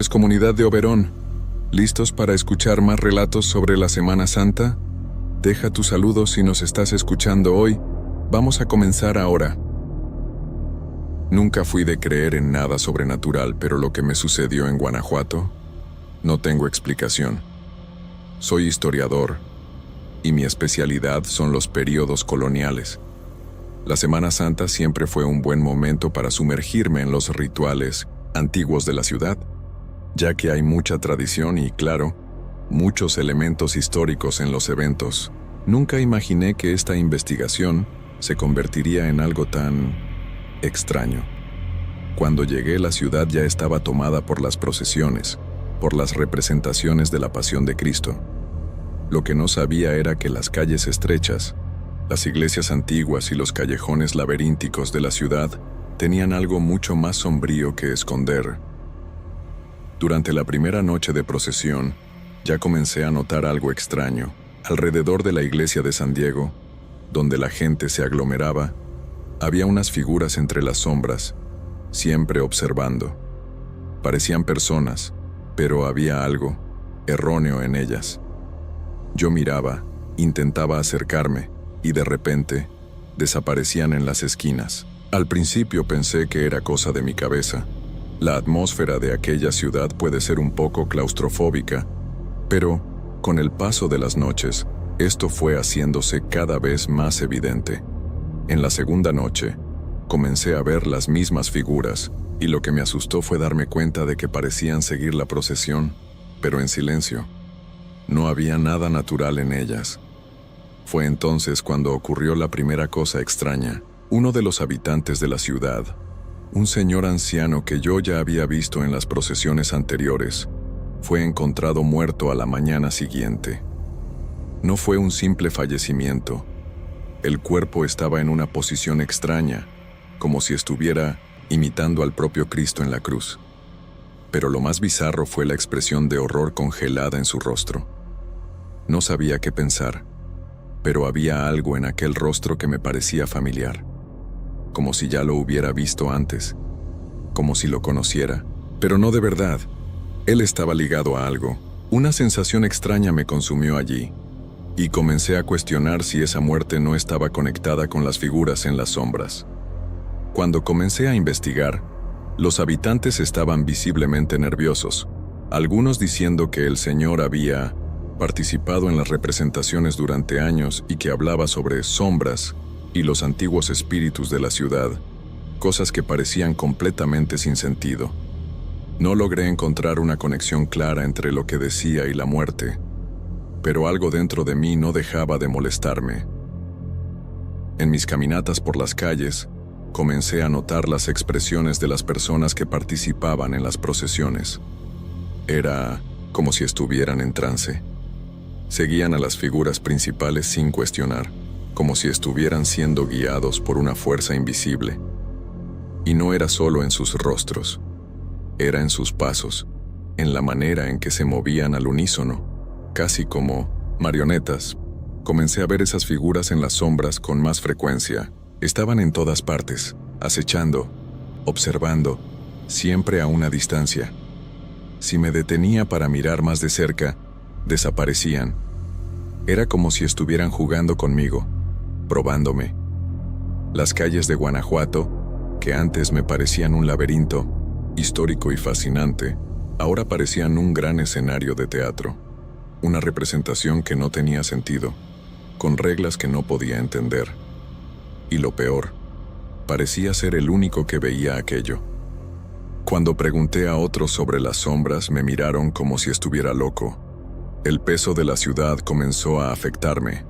días, comunidad de Oberón. ¿Listos para escuchar más relatos sobre la Semana Santa? Deja tus saludos si nos estás escuchando hoy. Vamos a comenzar ahora. Nunca fui de creer en nada sobrenatural, pero lo que me sucedió en Guanajuato, no tengo explicación. Soy historiador, y mi especialidad son los períodos coloniales. La Semana Santa siempre fue un buen momento para sumergirme en los rituales antiguos de la ciudad, ya que hay mucha tradición y, claro, muchos elementos históricos en los eventos. Nunca imaginé que esta investigación se convertiría en algo tan extraño. Cuando llegué, la ciudad ya estaba tomada por las procesiones, por las representaciones de la Pasión de Cristo. Lo que no sabía era que las calles estrechas, las iglesias antiguas y los callejones laberínticos de la ciudad tenían algo mucho más sombrío que esconder. Durante la primera noche de procesión, ya comencé a notar algo extraño. Alrededor de la iglesia de San Diego, donde la gente se aglomeraba, había unas figuras entre las sombras, siempre observando. Parecían personas, pero había algo erróneo en ellas. Yo miraba, intentaba acercarme, y de repente, desaparecían en las esquinas. Al principio pensé que era cosa de mi cabeza. La atmósfera de aquella ciudad puede ser un poco claustrofóbica, pero, con el paso de las noches, esto fue haciéndose cada vez más evidente. En la segunda noche, comencé a ver las mismas figuras, y lo que me asustó fue darme cuenta de que parecían seguir la procesión, pero en silencio. No había nada natural en ellas. Fue entonces cuando ocurrió la primera cosa extraña. Uno de los habitantes de la ciudad, un señor anciano que yo ya había visto en las procesiones anteriores, fue encontrado muerto a la mañana siguiente. No fue un simple fallecimiento. El cuerpo estaba en una posición extraña, como si estuviera imitando al propio Cristo en la cruz. Pero lo más bizarro fue la expresión de horror congelada en su rostro. No sabía qué pensar, pero había algo en aquel rostro que me parecía familiar, como si ya lo hubiera visto antes, como si lo conociera, pero no de verdad. Él estaba ligado a algo. Una sensación extraña me consumió allí, y comencé a cuestionar si esa muerte no estaba conectada con las figuras en las sombras. Cuando comencé a investigar, los habitantes estaban visiblemente nerviosos, algunos diciendo que el señor había participado en las representaciones durante años y que hablaba sobre sombras y los antiguos espíritus de la ciudad, cosas que parecían completamente sin sentido. No logré encontrar una conexión clara entre lo que decía y la muerte, pero algo dentro de mí no dejaba de molestarme. En mis caminatas por las calles, comencé a notar las expresiones de las personas que participaban en las procesiones. Era como si estuvieran en trance. Seguían a las figuras principales sin cuestionar, como si estuvieran siendo guiados por una fuerza invisible. Y no era solo en sus rostros, era en sus pasos, en la manera en que se movían al unísono, casi como marionetas. Comencé a ver esas figuras en las sombras con más frecuencia. Estaban en todas partes, acechando, observando, siempre a una distancia. Si me detenía para mirar más de cerca, desaparecían. Era como si estuvieran jugando conmigo, probándome. Las calles de Guanajuato, que antes me parecían un laberinto histórico y fascinante, ahora parecían un gran escenario de teatro, una representación que no tenía sentido, con reglas que no podía entender. Y lo peor, parecía ser el único que veía aquello. Cuando pregunté a otros sobre las sombras, me miraron como si estuviera loco. El peso de la ciudad comenzó a afectarme.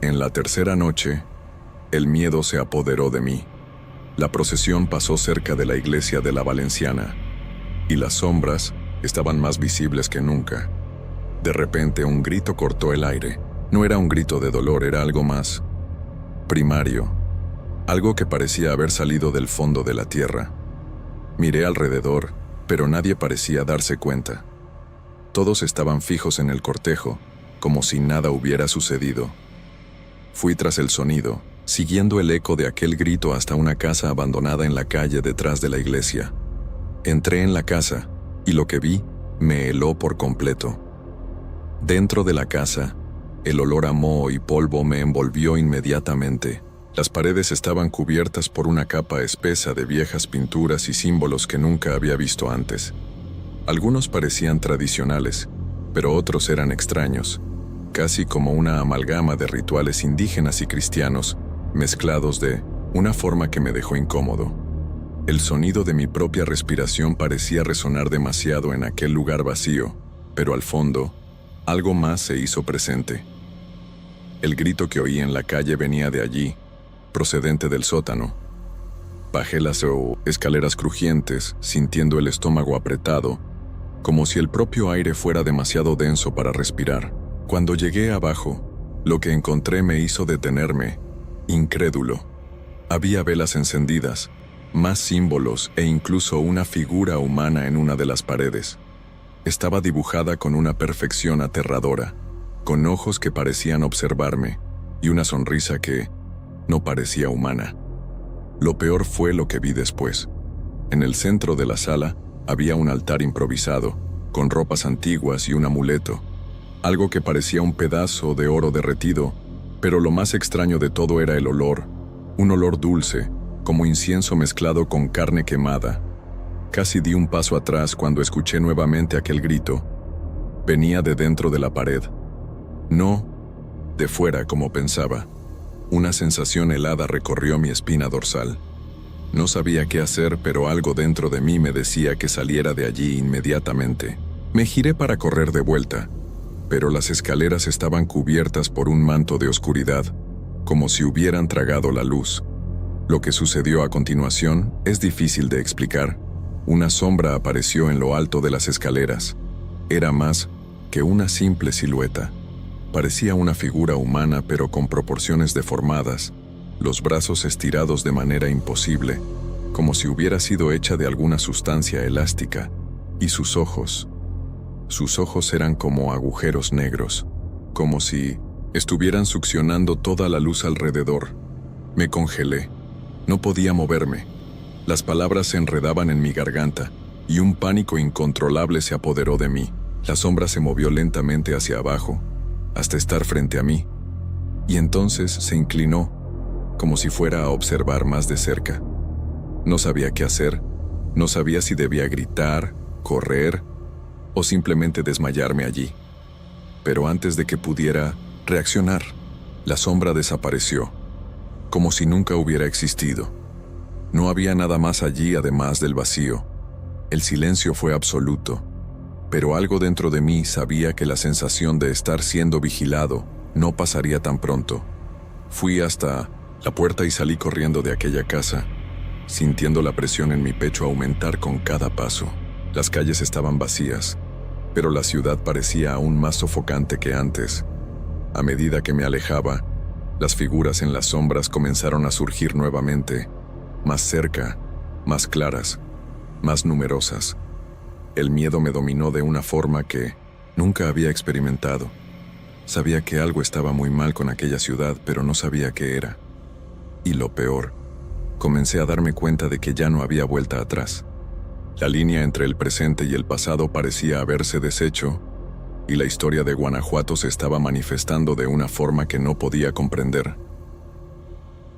En la tercera noche, el miedo se apoderó de mí. La procesión pasó cerca de la iglesia de la Valenciana, y las sombras estaban más visibles que nunca. De repente, un grito cortó el aire. No era un grito de dolor, era algo más primario, algo que parecía haber salido del fondo de la tierra. Miré alrededor, pero nadie parecía darse cuenta. Todos estaban fijos en el cortejo, como si nada hubiera sucedido. Fui tras el sonido, siguiendo el eco de aquel grito hasta una casa abandonada en la calle detrás de la iglesia. Entré en la casa, y lo que vi me heló por completo. Dentro de la casa, el olor a moho y polvo me envolvió inmediatamente. Las paredes estaban cubiertas por una capa espesa de viejas pinturas y símbolos que nunca había visto antes. Algunos parecían tradicionales, pero otros eran extraños, casi como una amalgama de rituales indígenas y cristianos, mezclados de una forma que me dejó incómodo. El sonido de mi propia respiración parecía resonar demasiado en aquel lugar vacío, pero al fondo, algo más se hizo presente. El grito que oí en la calle venía de allí, procedente del sótano. Bajé las escaleras crujientes, sintiendo el estómago apretado, como si el propio aire fuera demasiado denso para respirar. Cuando llegué abajo, lo que encontré me hizo detenerme, incrédulo. Había velas encendidas, más símbolos e incluso una figura humana en una de las paredes. Estaba dibujada con una perfección aterradora, con ojos que parecían observarme y una sonrisa que no parecía humana. Lo peor fue lo que vi después. En el centro de la sala había un altar improvisado, con ropas antiguas y un amuleto, algo que parecía un pedazo de oro derretido, pero lo más extraño de todo era el olor, un olor dulce, como incienso mezclado con carne quemada. Casi di un paso atrás cuando escuché nuevamente aquel grito. Venía de dentro de la pared. No de fuera como pensaba. Una sensación helada recorrió mi espina dorsal. No sabía qué hacer, pero algo dentro de mí me decía que saliera de allí inmediatamente. Me giré para correr de vuelta, pero las escaleras estaban cubiertas por un manto de oscuridad, como si hubieran tragado la luz. Lo que sucedió a continuación es difícil de explicar. Una sombra apareció en lo alto de las escaleras. Era más que una simple silueta. Parecía una figura humana, pero con proporciones deformadas, los brazos estirados de manera imposible, como si hubiera sido hecha de alguna sustancia elástica, y sus ojos eran como agujeros negros, como si estuvieran succionando toda la luz alrededor. Me congelé. No podía moverme. Las palabras se enredaban en mi garganta, y un pánico incontrolable se apoderó de mí. La sombra se movió lentamente hacia abajo, hasta estar frente a mí, y entonces se inclinó, como si fuera a observar más de cerca. No sabía qué hacer, no sabía si debía gritar, correr, o simplemente desmayarme allí. Pero antes de que pudiera reaccionar, la sombra desapareció, como si nunca hubiera existido. No había nada más allí además del vacío. El silencio fue absoluto, pero algo dentro de mí sabía que la sensación de estar siendo vigilado no pasaría tan pronto. Fui hasta la puerta y salí corriendo de aquella casa, sintiendo la presión en mi pecho aumentar con cada paso. Las calles estaban vacías, pero la ciudad parecía aún más sofocante que antes. A medida que me alejaba, las figuras en las sombras comenzaron a surgir nuevamente, más cerca, más claras, más numerosas. El miedo me dominó de una forma que nunca había experimentado. Sabía que algo estaba muy mal con aquella ciudad, pero no sabía qué era. Y lo peor, comencé a darme cuenta de que ya no había vuelta atrás. La línea entre el presente y el pasado parecía haberse deshecho, y la historia de Guanajuato se estaba manifestando de una forma que no podía comprender.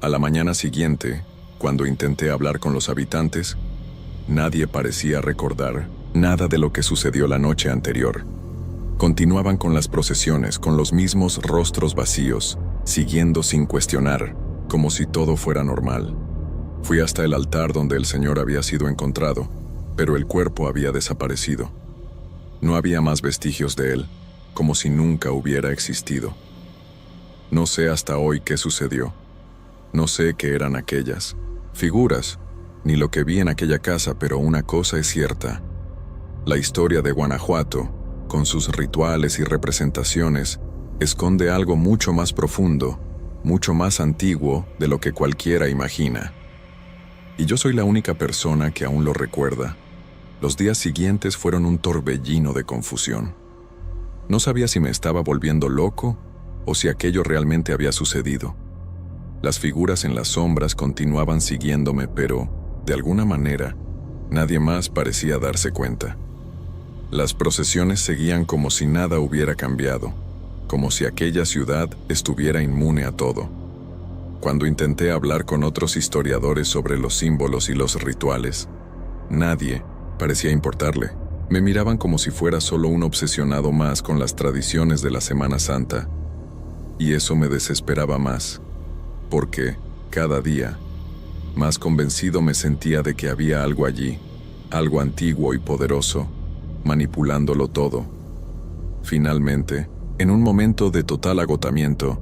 A la mañana siguiente, cuando intenté hablar con los habitantes, nadie parecía recordar nada de lo que sucedió la noche anterior. Continuaban con las procesiones, con los mismos rostros vacíos, siguiendo sin cuestionar, como si todo fuera normal. Fui hasta el altar donde el señor había sido encontrado, pero el cuerpo había desaparecido. No había más vestigios de él, como si nunca hubiera existido. No sé hasta hoy qué sucedió. No sé qué eran aquellas figuras, ni lo que vi en aquella casa, pero una cosa es cierta. La historia de Guanajuato, con sus rituales y representaciones, esconde algo mucho más profundo, mucho más antiguo de lo que cualquiera imagina. Y yo soy la única persona que aún lo recuerda. Los días siguientes fueron un torbellino de confusión. No sabía si me estaba volviendo loco o si aquello realmente había sucedido. Las figuras en las sombras continuaban siguiéndome, pero, de alguna manera, Nadie más parecía darse cuenta. Las procesiones seguían como si nada hubiera cambiado, como si aquella ciudad estuviera inmune a todo. Cuando intenté hablar con otros historiadores sobre los símbolos y los rituales, nadie parecía importarle. Me miraban como si fuera solo un obsesionado más con las tradiciones de la Semana Santa. Y eso me desesperaba más, porque, cada día, más convencido me sentía de que había algo allí, algo antiguo y poderoso, manipulándolo todo. Finalmente, en un momento de total agotamiento,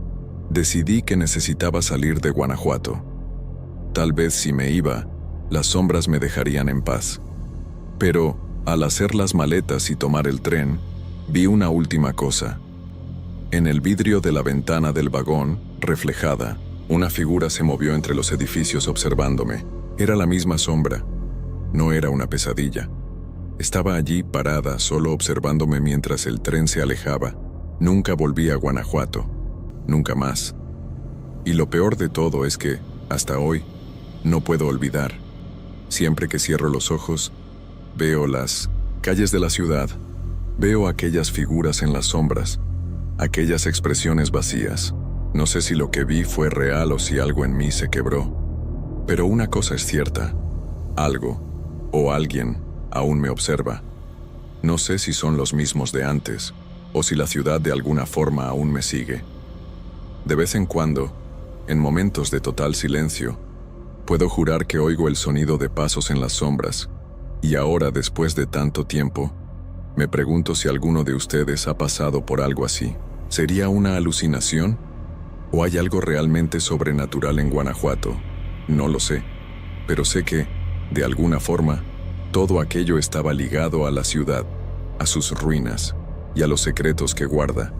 decidí que necesitaba salir de Guanajuato. Tal vez si me iba, las sombras me dejarían en paz. Pero, al hacer las maletas y tomar el tren, vi una última cosa. En el vidrio de la ventana del vagón, reflejada, una figura se movió entre los edificios observándome. Era la misma sombra. No era una pesadilla. Estaba allí parada, solo observándome mientras el tren se alejaba. Nunca volví a Guanajuato. Nunca más. Y lo peor de todo es que, hasta hoy, no puedo olvidar. Siempre que cierro los ojos, veo las calles de la ciudad. Veo aquellas figuras en las sombras, aquellas expresiones vacías. No sé si lo que vi fue real o si algo en mí se quebró. Pero una cosa es cierta. Algo, o alguien, aún me observa. No sé si son los mismos de antes, o si la ciudad de alguna forma aún me sigue. De vez en cuando, en momentos de total silencio, puedo jurar que oigo el sonido de pasos en las sombras, y ahora, después de tanto tiempo, me pregunto si alguno de ustedes ha pasado por algo así. ¿Sería una alucinación? ¿O hay algo realmente sobrenatural en Guanajuato? No lo sé, pero sé que, de alguna forma, todo aquello estaba ligado a la ciudad, a sus ruinas y a los secretos que guarda.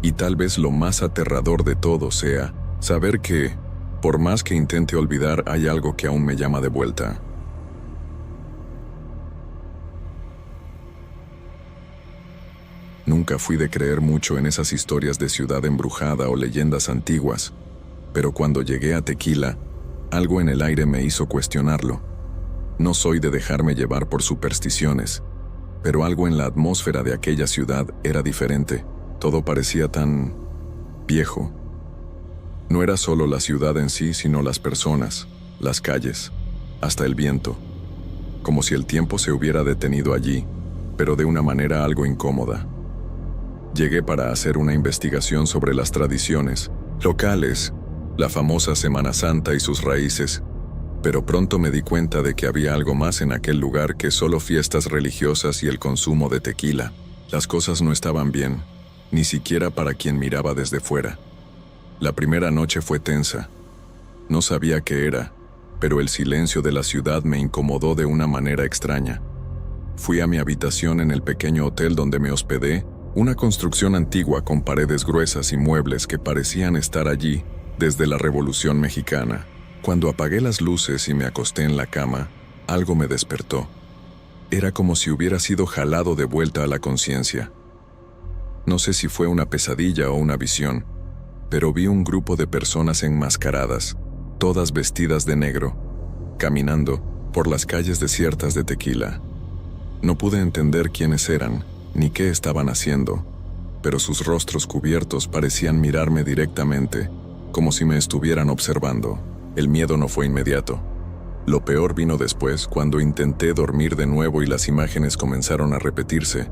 Y tal vez lo más aterrador de todo sea saber que, por más que intente olvidar, hay algo que aún me llama de vuelta. Nunca fui de creer mucho en esas historias de ciudad embrujada o leyendas antiguas, pero cuando llegué a Tequila, algo en el aire me hizo cuestionarlo. No soy de dejarme llevar por supersticiones, pero algo en la atmósfera de aquella ciudad era diferente. Todo parecía tan viejo. No era solo la ciudad en sí, sino las personas, las calles, hasta el viento. Como si el tiempo se hubiera detenido allí, pero de una manera algo incómoda. Llegué para hacer una investigación sobre las tradiciones locales, la famosa Semana Santa y sus raíces, pero pronto me di cuenta de que había algo más en aquel lugar que solo fiestas religiosas y el consumo de tequila. Las cosas no estaban bien, ni siquiera para quien miraba desde fuera. La primera noche fue tensa. No sabía qué era, pero el silencio de la ciudad me incomodó de una manera extraña. Fui a mi habitación en el pequeño hotel donde me hospedé, una construcción antigua con paredes gruesas y muebles que parecían estar allí desde la Revolución Mexicana. Cuando apagué las luces y me acosté en la cama, algo me despertó. Era como si hubiera sido jalado de vuelta a la conciencia. No sé si fue una pesadilla o una visión, pero vi un grupo de personas enmascaradas, todas vestidas de negro, caminando por las calles desiertas de Tequila. No pude entender quiénes eran, ni qué estaban haciendo, pero sus rostros cubiertos parecían mirarme directamente, como si me estuvieran observando. El miedo no fue inmediato. Lo peor vino después, cuando intenté dormir de nuevo y las imágenes comenzaron a repetirse,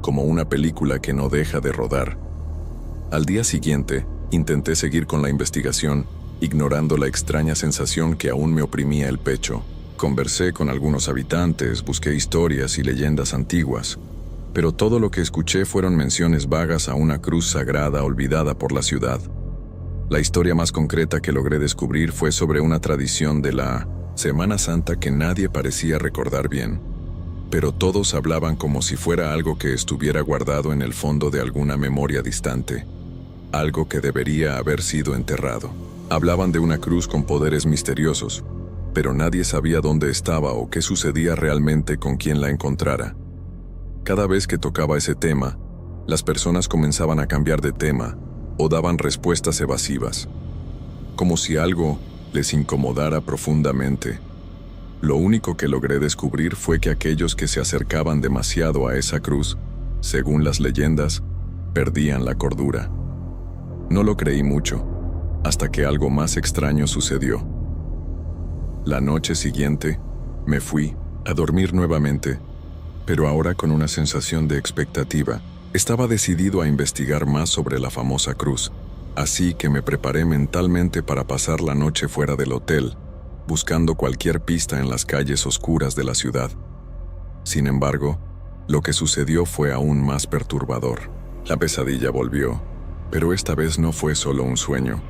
como una película que no deja de rodar. Al día siguiente, intenté seguir con la investigación, ignorando la extraña sensación que aún me oprimía el pecho. Conversé con algunos habitantes, busqué historias y leyendas antiguas, pero todo lo que escuché fueron menciones vagas a una cruz sagrada olvidada por la ciudad. La historia más concreta que logré descubrir fue sobre una tradición de la Semana Santa que nadie parecía recordar bien, pero todos hablaban como si fuera algo que estuviera guardado en el fondo de alguna memoria distante, algo que debería haber sido enterrado. Hablaban de una cruz con poderes misteriosos, pero nadie sabía dónde estaba o qué sucedía realmente con quien la encontrara. Cada vez que tocaba ese tema, las personas comenzaban a cambiar de tema o daban respuestas evasivas, como si algo les incomodara profundamente. Lo único que logré descubrir fue que aquellos que se acercaban demasiado a esa cruz, según las leyendas, perdían la cordura. No lo creí mucho, hasta que algo más extraño sucedió. La noche siguiente, me fui a dormir nuevamente, pero ahora con una sensación de expectativa. Estaba decidido a investigar más sobre la famosa cruz, así que me preparé mentalmente para pasar la noche fuera del hotel, buscando cualquier pista en las calles oscuras de la ciudad. Sin embargo, lo que sucedió fue aún más perturbador. La pesadilla volvió, pero esta vez no fue solo un sueño.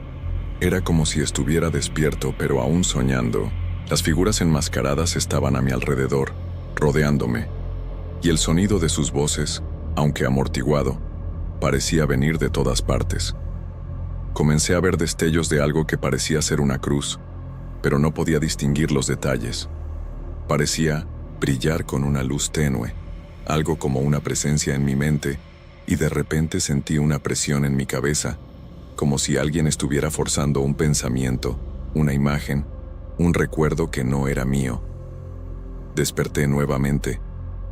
Era como si estuviera despierto, pero aún soñando. Las figuras enmascaradas estaban a mi alrededor, rodeándome, y el sonido de sus voces, aunque amortiguado, parecía venir de todas partes. Comencé a ver destellos de algo que parecía ser una cruz, pero no podía distinguir los detalles. Parecía brillar con una luz tenue, algo como una presencia en mi mente, y de repente sentí una presión en mi cabeza, como si alguien estuviera forzando un pensamiento, una imagen, un recuerdo que no era mío. Desperté nuevamente,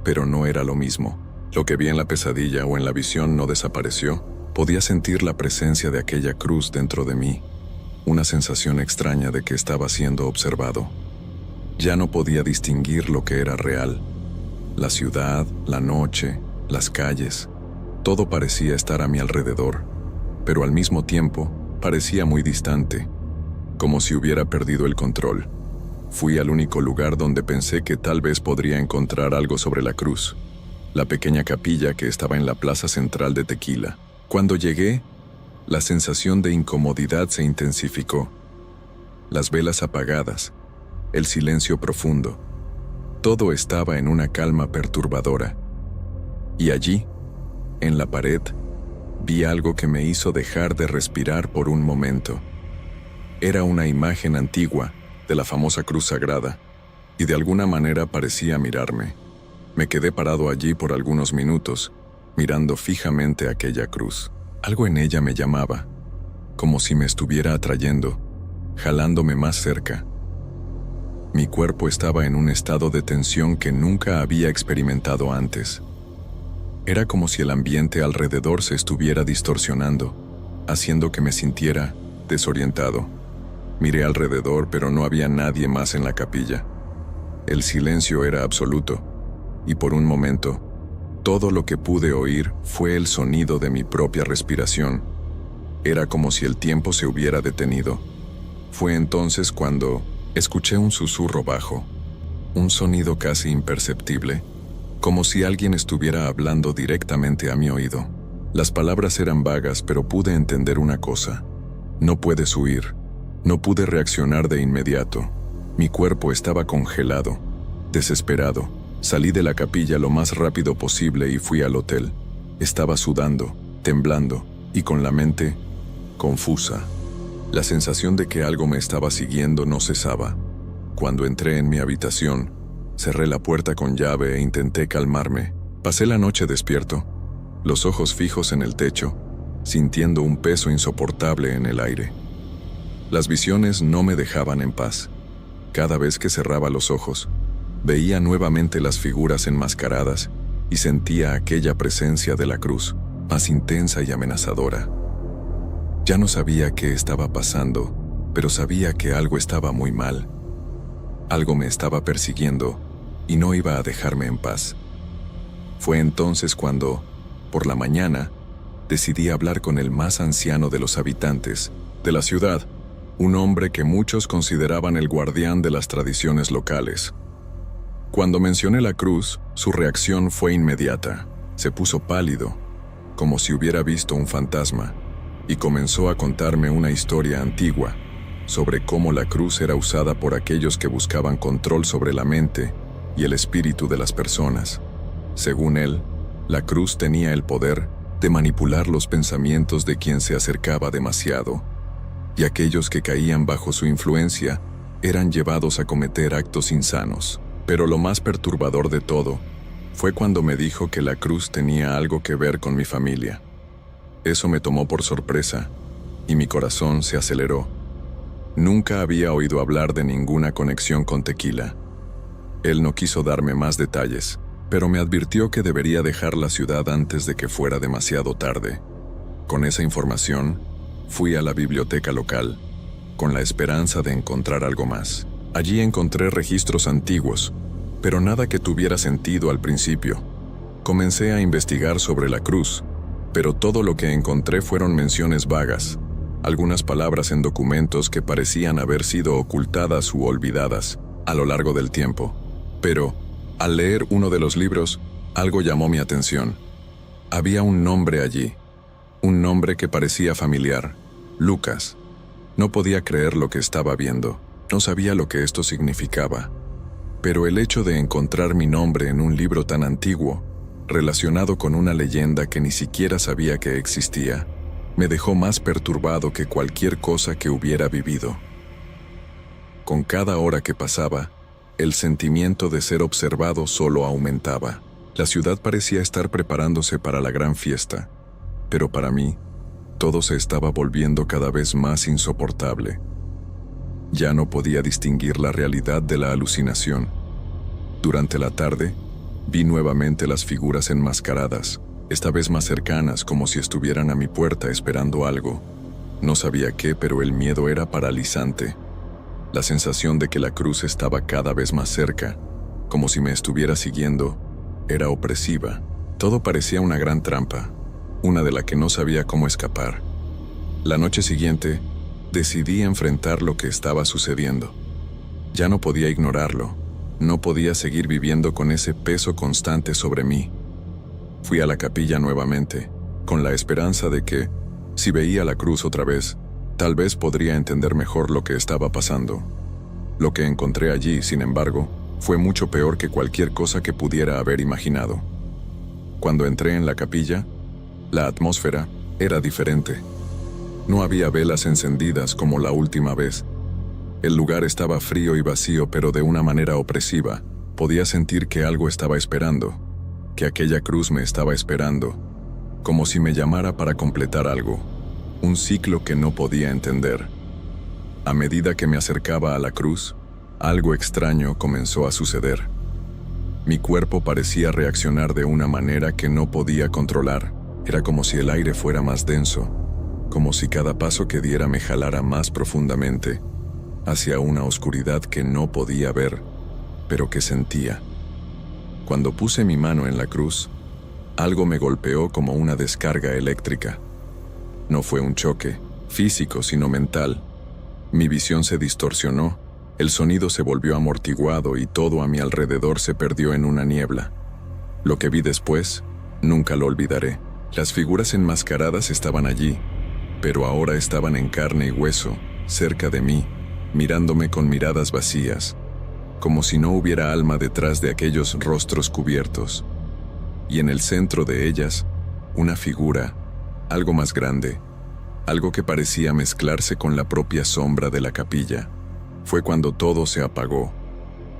pero no era lo mismo. Lo que vi en la pesadilla o en la visión no desapareció. Podía sentir la presencia de aquella cruz dentro de mí, una sensación extraña de que estaba siendo observado. Ya no podía distinguir lo que era real. La ciudad, la noche, las calles, todo parecía estar a mi alrededor, pero al mismo tiempo parecía muy distante, como si hubiera perdido el control. Fui al único lugar donde pensé que tal vez podría encontrar algo sobre la cruz, la pequeña capilla que estaba en la plaza central de Tequila. Cuando llegué, la sensación de incomodidad se intensificó. Las velas apagadas, el silencio profundo, todo estaba en una calma perturbadora. Y allí, en la pared, vi algo que me hizo dejar de respirar por un momento. Era una imagen antigua de la famosa cruz sagrada, y de alguna manera parecía mirarme. Me quedé parado allí por algunos minutos, mirando fijamente aquella cruz. Algo en ella me llamaba, como si me estuviera atrayendo, jalándome más cerca. Mi cuerpo estaba en un estado de tensión que nunca había experimentado antes. Era como si el ambiente alrededor se estuviera distorsionando, haciendo que me sintiera desorientado. Miré alrededor, pero no había nadie más en la capilla. El silencio era absoluto, y por un momento, todo lo que pude oír fue el sonido de mi propia respiración. Era como si el tiempo se hubiera detenido. Fue entonces cuando escuché un susurro bajo, un sonido casi imperceptible, como si alguien estuviera hablando directamente a mi oído. Las palabras eran vagas, pero pude entender una cosa. No puedes huir. No pude reaccionar de inmediato. Mi cuerpo estaba congelado, desesperado. Salí de la capilla lo más rápido posible y fui al hotel. Estaba sudando, temblando y con la mente confusa. La sensación de que algo me estaba siguiendo no cesaba. Cuando entré en mi habitación, cerré la puerta con llave e intenté calmarme. Pasé la noche despierto, los ojos fijos en el techo, sintiendo un peso insoportable en el aire. Las visiones no me dejaban en paz. Cada vez que cerraba los ojos, veía nuevamente las figuras enmascaradas y sentía aquella presencia de la cruz, más intensa y amenazadora. Ya no sabía qué estaba pasando, pero sabía que algo estaba muy mal. Algo me estaba persiguiendo y no iba a dejarme en paz. Fue entonces cuando, por la mañana, decidí hablar con el más anciano de los habitantes de la ciudad, un hombre que muchos consideraban el guardián de las tradiciones locales. Cuando mencioné la cruz, su reacción fue inmediata. Se puso pálido, como si hubiera visto un fantasma, y comenzó a contarme una historia antigua sobre cómo la cruz era usada por aquellos que buscaban control sobre la mente y el espíritu de las personas. Según él, la cruz tenía el poder de manipular los pensamientos de quien se acercaba demasiado, y aquellos que caían bajo su influencia eran llevados a cometer actos insanos. Pero lo más perturbador de todo fue cuando me dijo que la cruz tenía algo que ver con mi familia. Eso me tomó por sorpresa, y mi corazón se aceleró. Nunca había oído hablar de ninguna conexión con Tequila, Él no quiso darme más detalles, pero me advirtió que debería dejar la ciudad antes de que fuera demasiado tarde. Con esa información, fui a la biblioteca local, con la esperanza de encontrar algo más. Allí encontré registros antiguos, pero nada que tuviera sentido al principio. Comencé a investigar sobre la cruz, pero todo lo que encontré fueron menciones vagas, algunas palabras en documentos que parecían haber sido ocultadas u olvidadas a lo largo del tiempo. Pero, al leer uno de los libros, algo llamó mi atención. Había un nombre allí, un nombre que parecía familiar, Lucas. No podía creer lo que estaba viendo, no sabía lo que esto significaba. Pero el hecho de encontrar mi nombre en un libro tan antiguo, relacionado con una leyenda que ni siquiera sabía que existía, me dejó más perturbado que cualquier cosa que hubiera vivido. Con cada hora que pasaba, el sentimiento de ser observado solo aumentaba. La ciudad parecía estar preparándose para la gran fiesta, pero para mí, todo se estaba volviendo cada vez más insoportable. Ya no podía distinguir la realidad de la alucinación. Durante la tarde, vi nuevamente las figuras enmascaradas, esta vez más cercanas, como si estuvieran a mi puerta esperando algo. No sabía qué, pero el miedo era paralizante. La sensación de que la cruz estaba cada vez más cerca, como si me estuviera siguiendo, era opresiva. Todo parecía una gran trampa, una de la que no sabía cómo escapar. La noche siguiente, decidí enfrentar lo que estaba sucediendo. Ya no podía ignorarlo, no podía seguir viviendo con ese peso constante sobre mí. Fui a la capilla nuevamente, con la esperanza de que, si veía la cruz otra vez, tal vez podría entender mejor lo que estaba pasando. Lo que encontré allí, sin embargo, fue mucho peor que cualquier cosa que pudiera haber imaginado. Cuando entré en la capilla, la atmósfera era diferente. No había velas encendidas como la última vez. El lugar estaba frío y vacío, pero de una manera opresiva. Podía sentir que algo estaba esperando, que aquella cruz me estaba esperando, como si me llamara para completar algo. Un ciclo que no podía entender. A medida que me acercaba a la cruz, algo extraño comenzó a suceder. Mi cuerpo parecía reaccionar de una manera que no podía controlar. Era como si el aire fuera más denso, como si cada paso que diera me jalara más profundamente, hacia una oscuridad que no podía ver, pero que sentía. Cuando puse mi mano en la cruz, algo me golpeó como una descarga eléctrica. No fue un choque físico, sino mental. Mi visión se distorsionó, el sonido se volvió amortiguado y todo a mi alrededor se perdió en una niebla. Lo que vi después, nunca lo olvidaré. Las figuras enmascaradas estaban allí, pero ahora estaban en carne y hueso, cerca de mí, mirándome con miradas vacías, como si no hubiera alma detrás de aquellos rostros cubiertos. Y en el centro de ellas, una figura, algo más grande, algo que parecía mezclarse con la propia sombra de la capilla. Fue cuando todo se apagó.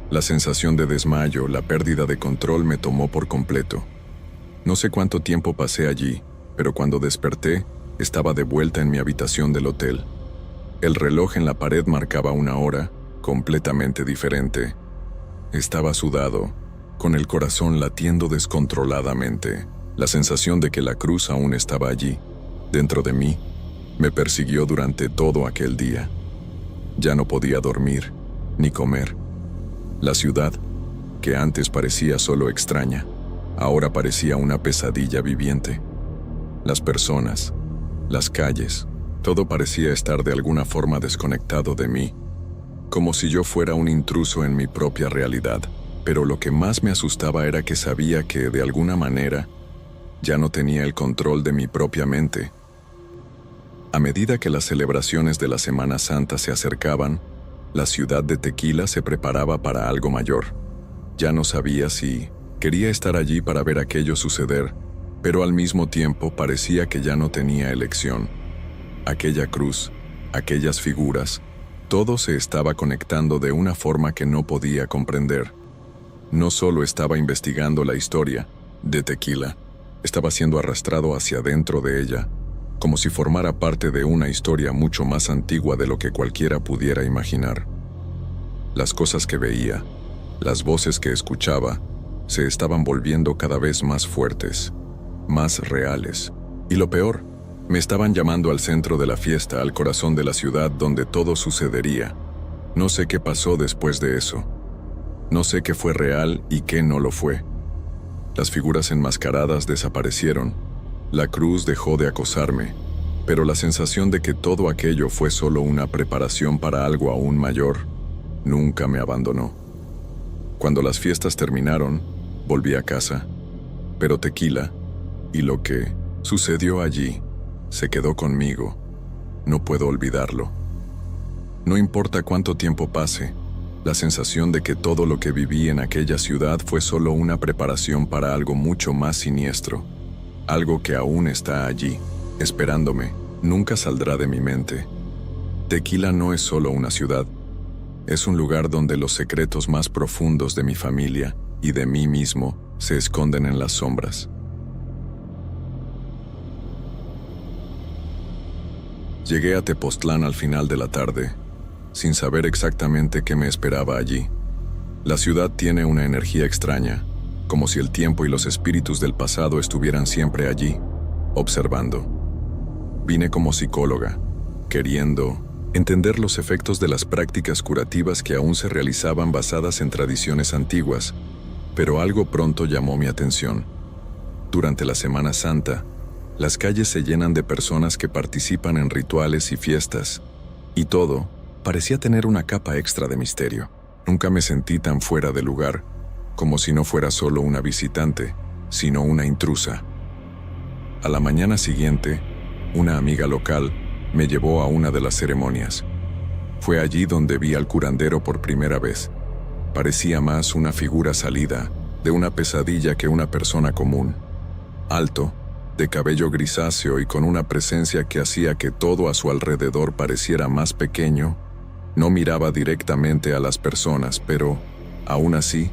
La sensación de desmayo, la pérdida de control me tomó por completo. No sé cuánto tiempo pasé allí, pero cuando desperté, estaba de vuelta en mi habitación del hotel. El reloj en la pared marcaba una hora, completamente diferente. Estaba sudado, con el corazón latiendo descontroladamente. La sensación de que la cruz aún estaba allí, dentro de mí, me persiguió durante todo aquel día. Ya no podía dormir, ni comer. La ciudad, que antes parecía solo extraña, ahora parecía una pesadilla viviente. Las personas, las calles, todo parecía estar de alguna forma desconectado de mí, como si yo fuera un intruso en mi propia realidad. Pero lo que más me asustaba era que sabía que, de alguna manera, ya no tenía el control de mi propia mente. A medida que las celebraciones de la Semana Santa se acercaban, la ciudad de Tequila se preparaba para algo mayor. Ya no sabía si quería estar allí para ver aquello suceder, pero al mismo tiempo parecía que ya no tenía elección. Aquella cruz, aquellas figuras, todo se estaba conectando de una forma que no podía comprender. No solo estaba investigando la historia de Tequila, estaba siendo arrastrado hacia dentro de ella, como si formara parte de una historia mucho más antigua de lo que cualquiera pudiera imaginar. Las cosas que veía, Las voces que escuchaba se estaban volviendo cada vez más fuertes, más reales. Y lo peor, me estaban llamando al centro de la fiesta, al corazón de la ciudad donde todo sucedería. No sé qué pasó después de eso. No sé qué fue real y qué no lo fue. Las figuras enmascaradas desaparecieron. La cruz dejó de acosarme, pero la sensación de que todo aquello fue solo una preparación para algo aún mayor nunca me abandonó. Cuando las fiestas terminaron, volví a casa, pero Tequila y lo que sucedió allí se quedó conmigo. No puedo olvidarlo. No importa cuánto tiempo pase, la sensación de que todo lo que viví en aquella ciudad fue solo una preparación para algo mucho más siniestro, algo que aún está allí, esperándome, nunca saldrá de mi mente. Tequila no es solo una ciudad, es un lugar donde los secretos más profundos de mi familia y de mí mismo se esconden en las sombras. Llegué a Tepoztlán al final de la tarde, sin saber exactamente qué me esperaba allí. La ciudad tiene una energía extraña, como si el tiempo y los espíritus del pasado estuvieran siempre allí, observando. Vine como psicóloga, queriendo entender los efectos de las prácticas curativas que aún se realizaban basadas en tradiciones antiguas, pero algo pronto llamó mi atención. Durante la Semana Santa, las calles se llenan de personas que participan en rituales y fiestas, y todo parecía tener una capa extra de misterio. Nunca me sentí tan fuera de lugar, como si no fuera solo una visitante, sino una intrusa. A la mañana siguiente, una amiga local me llevó a una de las ceremonias. Fue allí donde vi al curandero por primera vez. Parecía más una figura salida de una pesadilla que una persona común. Alto, de cabello grisáceo y con una presencia que hacía que todo a su alrededor pareciera más pequeño. No miraba directamente a las personas, pero, aún así,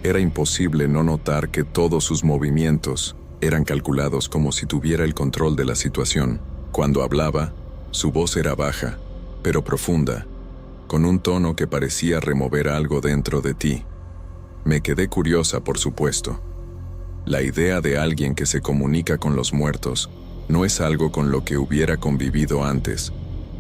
era imposible no notar que todos sus movimientos eran calculados, como si tuviera el control de la situación. Cuando hablaba, su voz era baja, pero profunda, con un tono que parecía remover algo dentro de ti. Me quedé curiosa, por supuesto. La idea de alguien que se comunica con los muertos no es algo con lo que hubiera convivido antes,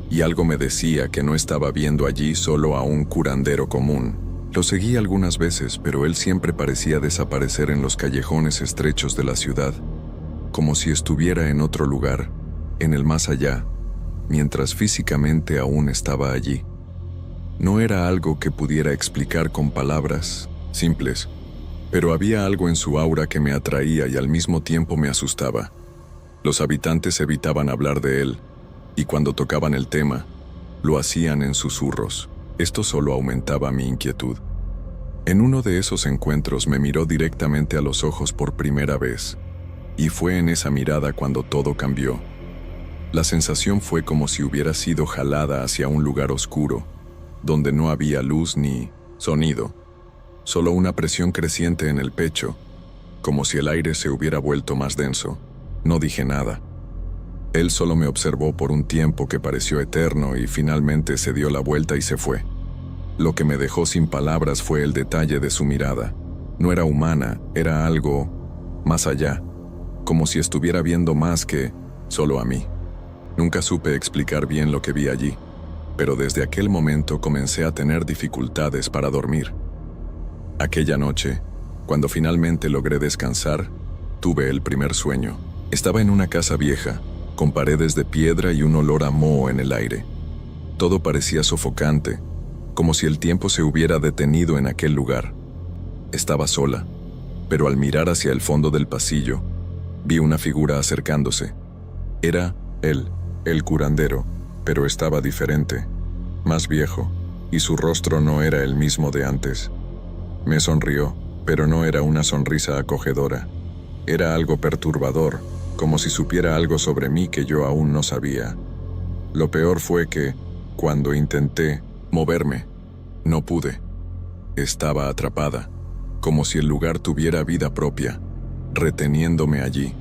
y algo me decía que no estaba viendo allí solo a un curandero común. Lo seguí algunas veces, pero él siempre parecía desaparecer en los callejones estrechos de la ciudad, como si estuviera en otro lugar, en el más allá, mientras físicamente aún estaba allí. No era algo que pudiera explicar con palabras simples, pero había algo en su aura que me atraía y al mismo tiempo me asustaba. Los habitantes evitaban hablar de él, y cuando tocaban el tema, lo hacían en susurros. Esto solo aumentaba mi inquietud. En uno de esos encuentros me miró directamente a los ojos por primera vez, y fue en esa mirada cuando todo cambió. La sensación fue como si hubiera sido jalada hacia un lugar oscuro, donde no había luz ni sonido, solo una presión creciente en el pecho, como si el aire se hubiera vuelto más denso. No dije nada. Él solo me observó por un tiempo que pareció eterno y finalmente se dio la vuelta y se fue. Lo que me dejó sin palabras fue el detalle de su mirada. No era humana, era algo más allá, como si estuviera viendo más que solo a mí. Nunca supe explicar bien lo que vi allí, pero desde aquel momento comencé a tener dificultades para dormir. Aquella noche, cuando finalmente logré descansar, tuve el primer sueño. Estaba en una casa vieja, con paredes de piedra y un olor a moho en el aire. Todo parecía sofocante, como si el tiempo se hubiera detenido en aquel lugar. Estaba sola, pero al mirar hacia el fondo del pasillo, vi una figura acercándose. Era él, el curandero, pero estaba diferente, más viejo, y su rostro no era el mismo de antes. Me sonrió, pero no era una sonrisa acogedora. Era algo perturbador, como si supiera algo sobre mí que yo aún no sabía. Lo peor fue que, cuando intenté moverme, no pude. Estaba atrapada, como si el lugar tuviera vida propia, reteniéndome allí.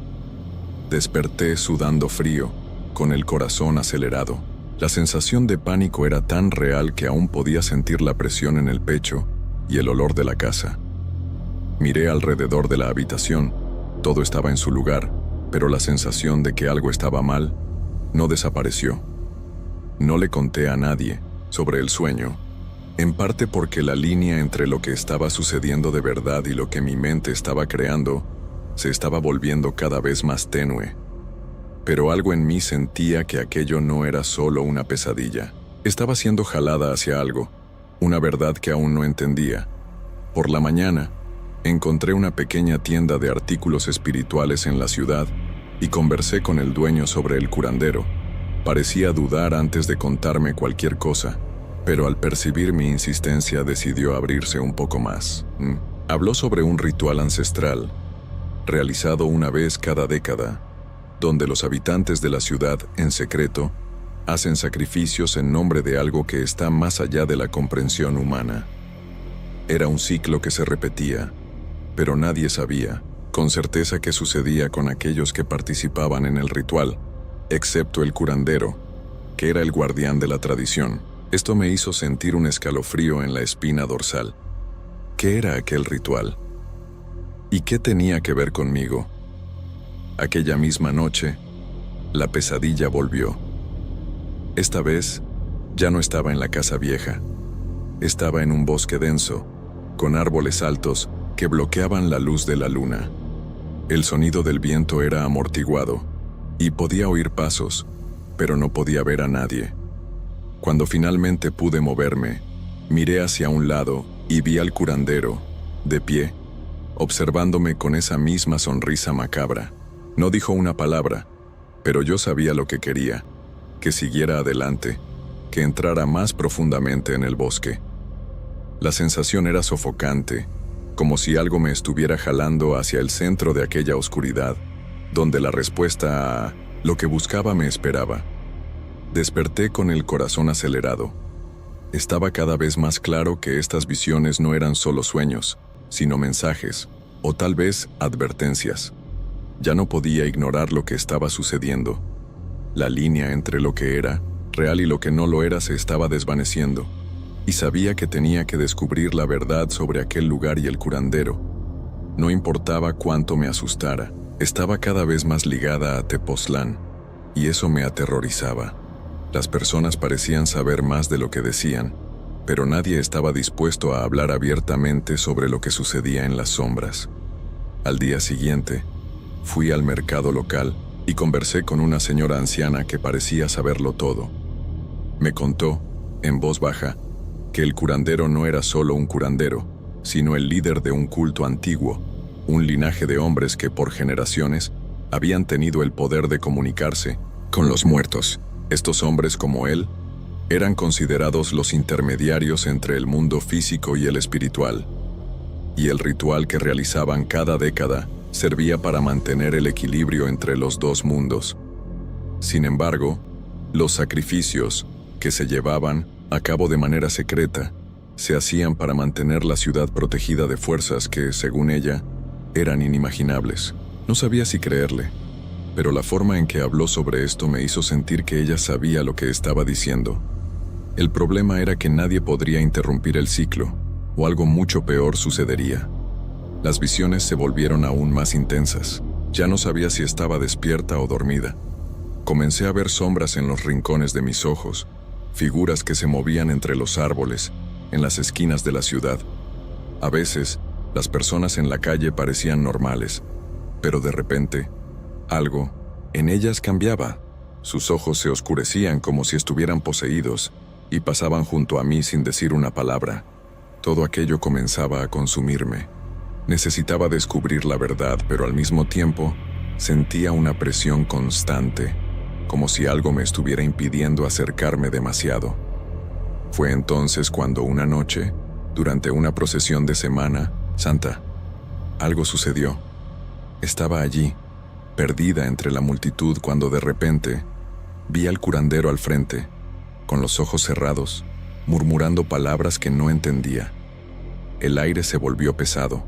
Desperté sudando frío, con el corazón acelerado. La sensación de pánico era tan real que aún podía sentir la presión en el pecho, y el olor de la casa. Miré alrededor de la habitación. Todo estaba en su lugar, pero la sensación de que algo estaba mal no desapareció. No le conté a nadie sobre el sueño, en parte porque la línea entre lo que estaba sucediendo de verdad y lo que mi mente estaba creando se estaba volviendo cada vez más tenue. Pero algo en mí sentía que aquello no era solo una pesadilla. Estaba siendo jalada hacia algo, una verdad que aún no entendía. Por la mañana, encontré una pequeña tienda de artículos espirituales en la ciudad y conversé con el dueño sobre el curandero. Parecía dudar antes de contarme cualquier cosa, pero al percibir mi insistencia decidió abrirse un poco más. Habló sobre un ritual ancestral, realizado una vez cada década, donde los habitantes de la ciudad, en secreto, hacen sacrificios en nombre de algo que está más allá de la comprensión humana. Era un ciclo que se repetía, pero nadie sabía con certeza qué sucedía con aquellos que participaban en el ritual, excepto el curandero, que era el guardián de la tradición. Esto me hizo sentir un escalofrío en la espina dorsal. ¿Qué era aquel ritual? ¿Y qué tenía que ver conmigo? Aquella misma noche, la pesadilla volvió. Esta vez, ya no estaba en la casa vieja. Estaba en un bosque denso, con árboles altos que bloqueaban la luz de la luna. El sonido del viento era amortiguado, y podía oír pasos, pero no podía ver a nadie. Cuando finalmente pude moverme, miré hacia un lado y vi al curandero, de pie, observándome con esa misma sonrisa macabra. No dijo una palabra, pero yo sabía lo que quería, que siguiera adelante, que entrara más profundamente en el bosque. La sensación era sofocante, como si algo me estuviera jalando hacia el centro de aquella oscuridad, donde la respuesta a lo que buscaba me esperaba. Desperté con el corazón acelerado. Estaba cada vez más claro que estas visiones no eran solo sueños, sino mensajes, o tal vez advertencias. Ya no podía ignorar lo que estaba sucediendo. La línea entre lo que era real y lo que no lo era se estaba desvaneciendo, y sabía que tenía que descubrir la verdad sobre aquel lugar y el curandero. No importaba cuánto me asustara, estaba cada vez más ligada a Tepoztlán, y eso me aterrorizaba. Las personas parecían saber más de lo que decían, pero nadie estaba dispuesto a hablar abiertamente sobre lo que sucedía en las sombras. Al día siguiente, fui al mercado local y conversé con una señora anciana que parecía saberlo todo. Me contó, en voz baja, que el curandero no era solo un curandero, sino el líder de un culto antiguo, un linaje de hombres que por generaciones habían tenido el poder de comunicarse con los muertos. Estos hombres, como él, eran considerados los intermediarios entre el mundo físico y el espiritual, y el ritual que realizaban cada década servía para mantener el equilibrio entre los dos mundos. Sin embargo, los sacrificios que se llevaban a cabo de manera secreta se hacían para mantener la ciudad protegida de fuerzas que, según ella, eran inimaginables. No sabía si creerle, pero la forma en que habló sobre esto me hizo sentir que ella sabía lo que estaba diciendo. El problema era que nadie podría interrumpir el ciclo, o algo mucho peor sucedería. Las visiones se volvieron aún más intensas. Ya no sabía si estaba despierta o dormida. Comencé a ver sombras en los rincones de mis ojos, figuras que se movían entre los árboles, en las esquinas de la ciudad. A veces, las personas en la calle parecían normales, pero de repente, algo en ellas cambiaba. Sus ojos se oscurecían como si estuvieran poseídos y pasaban junto a mí sin decir una palabra. Todo aquello comenzaba a consumirme. Necesitaba descubrir la verdad, pero al mismo tiempo sentía una presión constante, como si algo me estuviera impidiendo acercarme demasiado. Fue entonces cuando una noche, durante una procesión de Semana Santa, algo sucedió. Estaba allí, perdida entre la multitud, cuando de repente vi al curandero al frente, con los ojos cerrados, murmurando palabras que no entendía. El aire se volvió pesado,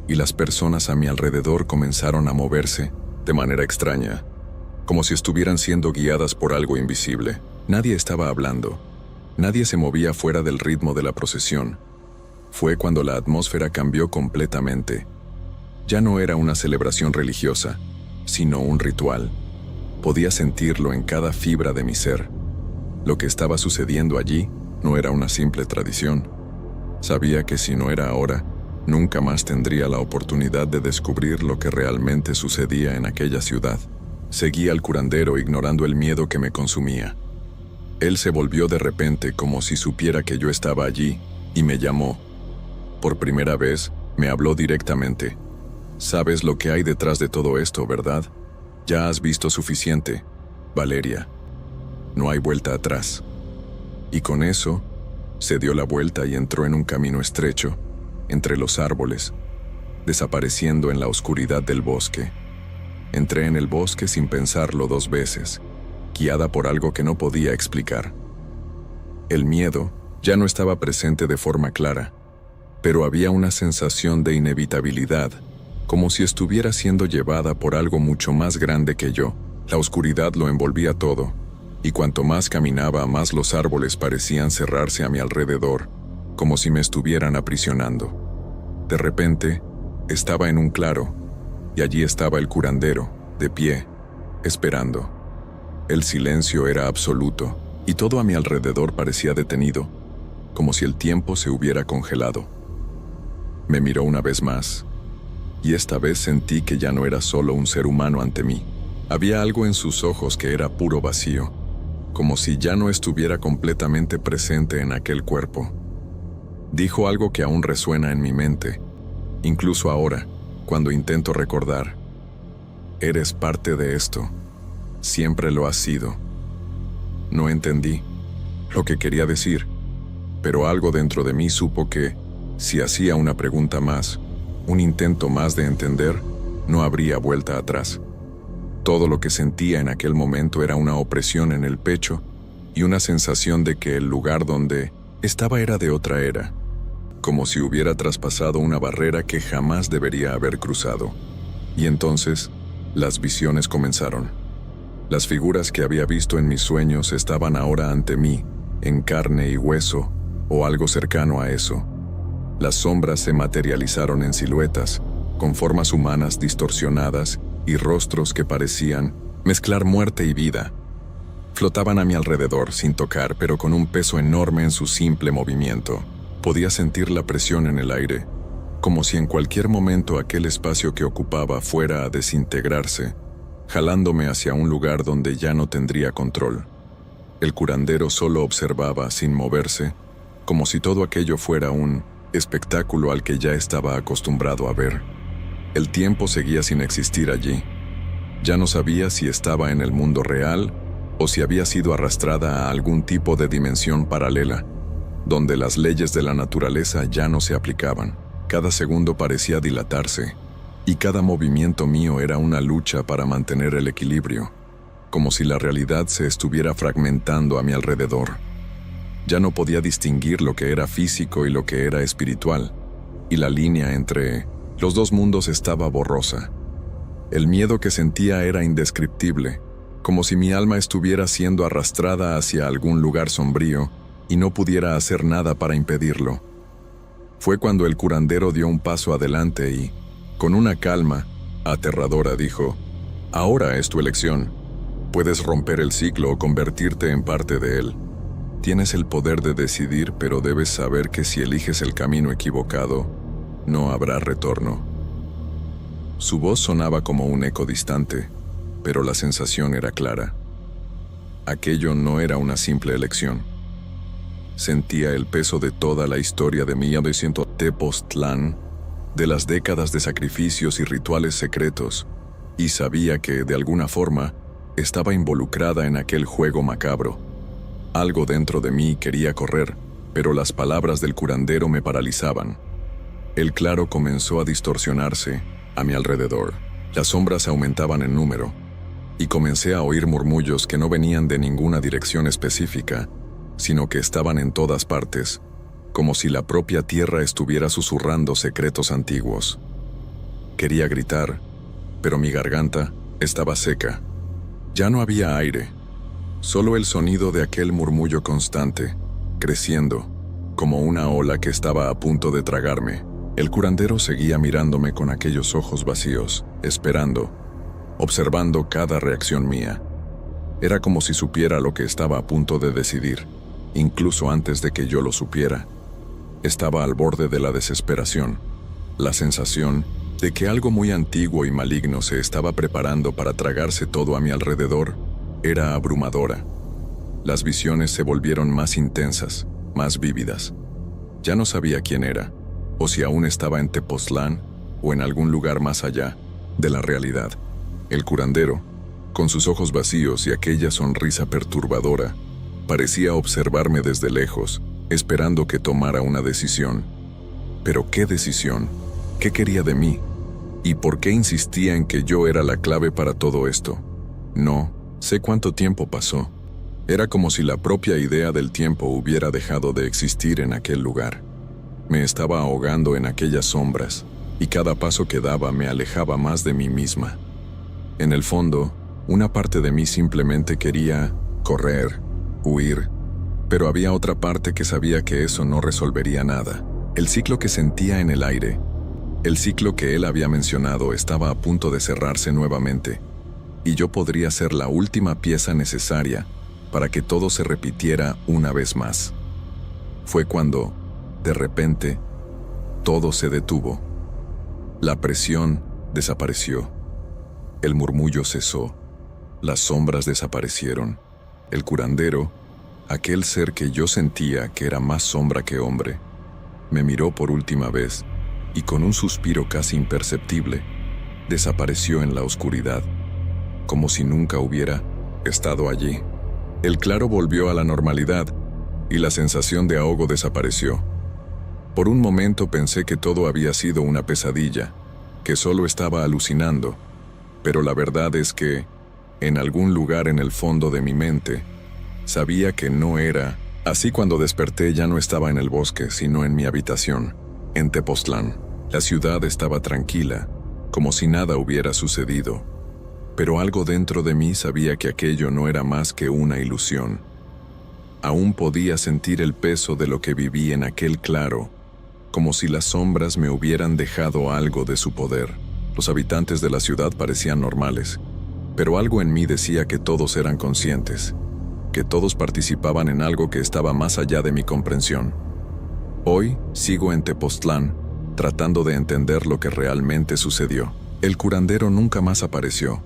y las personas a mi alrededor comenzaron a moverse de manera extraña, como si estuvieran siendo guiadas por algo invisible. Nadie estaba hablando, nadie se movía fuera del ritmo de la procesión, Fue cuando la atmósfera cambió completamente. Ya no era una celebración religiosa, sino un ritual. Podía sentirlo en cada fibra de mi ser. Lo que estaba sucediendo allí no era una simple tradición. Sabía que si no era ahora, nunca más tendría la oportunidad de descubrir lo que realmente sucedía en aquella ciudad. Seguí al curandero ignorando el miedo que me consumía. Él se volvió de repente como si supiera que yo estaba allí y me llamó. Por primera vez, me habló directamente. «Sabes lo que hay detrás de todo esto, ¿verdad? Ya has visto suficiente, Valeria. No hay vuelta atrás». Y con eso, se dio la vuelta y entró en un camino estrecho, entre los árboles, desapareciendo en la oscuridad del bosque. Entré en el bosque sin pensarlo 2 veces, guiada por algo que no podía explicar. El miedo ya no estaba presente de forma clara, pero había una sensación de inevitabilidad, como si estuviera siendo llevada por algo mucho más grande que yo. La oscuridad lo envolvía todo, y cuanto más caminaba, más los árboles parecían cerrarse a mi alrededor, como si me estuvieran aprisionando. De repente, estaba en un claro, y allí estaba el curandero, de pie, esperando. El silencio era absoluto, y todo a mi alrededor parecía detenido, como si el tiempo se hubiera congelado. Me miró una vez más, y esta vez sentí que ya no era solo un ser humano ante mí. Había algo en sus ojos que era puro vacío, como si ya no estuviera completamente presente en aquel cuerpo. Dijo algo que aún resuena en mi mente, incluso ahora, cuando intento recordar. «Eres parte de esto. Siempre lo has sido». No entendí lo que quería decir, pero algo dentro de mí supo que, si hacía una pregunta más, un intento más de entender, no habría vuelta atrás. Todo lo que sentía en aquel momento era una opresión en el pecho y una sensación de que el lugar donde estaba era de otra era, como si hubiera traspasado una barrera que jamás debería haber cruzado. Y entonces, las visiones comenzaron. Las figuras que había visto en mis sueños estaban ahora ante mí, en carne y hueso, o algo cercano a eso. Las sombras se materializaron en siluetas, con formas humanas distorsionadas y rostros que parecían mezclar muerte y vida. Flotaban a mi alrededor sin tocar, pero con un peso enorme en su simple movimiento. Podía sentir la presión en el aire, como si en cualquier momento aquel espacio que ocupaba fuera a desintegrarse, jalándome hacia un lugar donde ya no tendría control. El curandero solo observaba sin moverse, como si todo aquello fuera un espectáculo al que ya estaba acostumbrado a ver. El tiempo seguía sin existir allí. Ya no sabía si estaba en el mundo real o si había sido arrastrada a algún tipo de dimensión paralela, donde las leyes de la naturaleza ya no se aplicaban. Cada segundo parecía dilatarse, y cada movimiento mío era una lucha para mantener el equilibrio, como si la realidad se estuviera fragmentando a mi alrededor. Ya no podía distinguir lo que era físico y lo que era espiritual, y la línea entre los dos mundos estaba borrosa. El miedo que sentía era indescriptible, como si mi alma estuviera siendo arrastrada hacia algún lugar sombrío y no pudiera hacer nada para impedirlo. Fue cuando el curandero dio un paso adelante y, con una calma aterradora, dijo: «Ahora es tu elección. Puedes romper el ciclo o convertirte en parte de él. Tienes el poder de decidir, pero debes saber que si eliges el camino equivocado, no habrá retorno». Su voz sonaba como un eco distante, pero la sensación era clara. Aquello no era una simple elección. Sentía el peso de toda la historia de 1900 Tepoztlán, de las décadas de sacrificios y rituales secretos, y sabía que, de alguna forma, estaba involucrada en aquel juego macabro. Algo dentro de mí quería correr, pero las palabras del curandero me paralizaban. El claro comenzó a distorsionarse a mi alrededor. Las sombras aumentaban en número, y comencé a oír murmullos que no venían de ninguna dirección específica, sino que estaban en todas partes, como si la propia tierra estuviera susurrando secretos antiguos. Quería gritar, pero mi garganta estaba seca. Ya no había aire, solo el sonido de aquel murmullo constante, creciendo, como una ola que estaba a punto de tragarme. El curandero seguía mirándome con aquellos ojos vacíos, esperando, observando cada reacción mía. Era como si supiera lo que estaba a punto de decidir, incluso antes de que yo lo supiera. Estaba al borde de la desesperación. La sensación de que algo muy antiguo y maligno se estaba preparando para tragarse todo a mi alrededor era abrumadora. Las visiones se volvieron más intensas, más vívidas. Ya no sabía quién era, o si aún estaba en Tepoztlán o en algún lugar más allá de la realidad. El curandero, con sus ojos vacíos y aquella sonrisa perturbadora, parecía observarme desde lejos, esperando que tomara una decisión. ¿Pero qué decisión? ¿Qué quería de mí? ¿Y por qué insistía en que yo era la clave para todo esto? No sé cuánto tiempo pasó. Era como si la propia idea del tiempo hubiera dejado de existir en aquel lugar. Me estaba ahogando en aquellas sombras, y cada paso que daba me alejaba más de mí misma. En el fondo, una parte de mí simplemente quería correr, huir, pero había otra parte que sabía que eso no resolvería nada. El ciclo que sentía en el aire, el ciclo que él había mencionado, estaba a punto de cerrarse nuevamente, y yo podría ser la última pieza necesaria para que todo se repitiera una vez más. Fue cuando, de repente, todo se detuvo. La presión desapareció. El murmullo cesó. Las sombras desaparecieron. El curandero, aquel ser que yo sentía que era más sombra que hombre, me miró por última vez y con un suspiro casi imperceptible, desapareció en la oscuridad, como si nunca hubiera estado allí. El claro volvió a la normalidad y la sensación de ahogo desapareció. Por un momento pensé que todo había sido una pesadilla, que solo estaba alucinando, pero la verdad es que, en algún lugar en el fondo de mi mente, sabía que no era así. Cuando desperté ya no estaba en el bosque, sino en mi habitación, en Tepoztlán. La ciudad estaba tranquila, como si nada hubiera sucedido, pero algo dentro de mí sabía que aquello no era más que una ilusión. Aún podía sentir el peso de lo que viví en aquel claro, como si las sombras me hubieran dejado algo de su poder. Los habitantes de la ciudad parecían normales, pero algo en mí decía que todos eran conscientes, que todos participaban en algo que estaba más allá de mi comprensión. Hoy sigo en Tepoztlán, tratando de entender lo que realmente sucedió. El curandero nunca más apareció,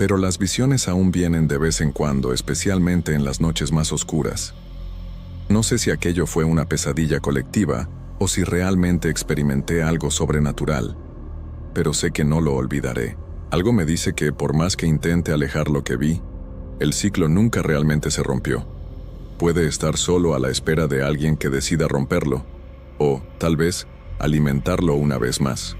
pero las visiones aún vienen de vez en cuando, especialmente en las noches más oscuras. No sé si aquello fue una pesadilla colectiva o si realmente experimenté algo sobrenatural, pero sé que no lo olvidaré. Algo me dice que por más que intente alejar lo que vi, el ciclo nunca realmente se rompió. Puede estar solo a la espera de alguien que decida romperlo, o, tal vez, alimentarlo una vez más.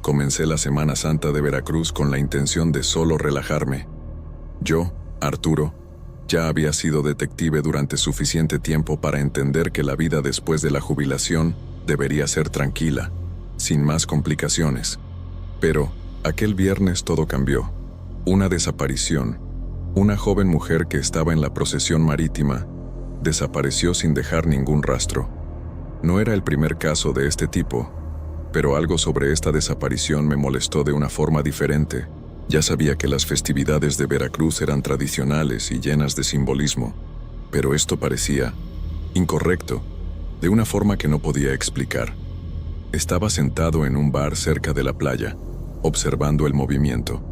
Comencé la Semana Santa de Veracruz con la intención de solo relajarme. Yo, Arturo, ya había sido detective durante suficiente tiempo para entender que la vida después de la jubilación debería ser tranquila, sin más complicaciones. Pero, aquel viernes todo cambió. Una desaparición. Una joven mujer que estaba en la procesión marítima desapareció sin dejar ningún rastro. No era el primer caso de este tipo, pero algo sobre esta desaparición me molestó de una forma diferente. Ya sabía que las festividades de Veracruz eran tradicionales y llenas de simbolismo, pero esto parecía incorrecto, de una forma que no podía explicar. Estaba sentado en un bar cerca de la playa, observando el movimiento.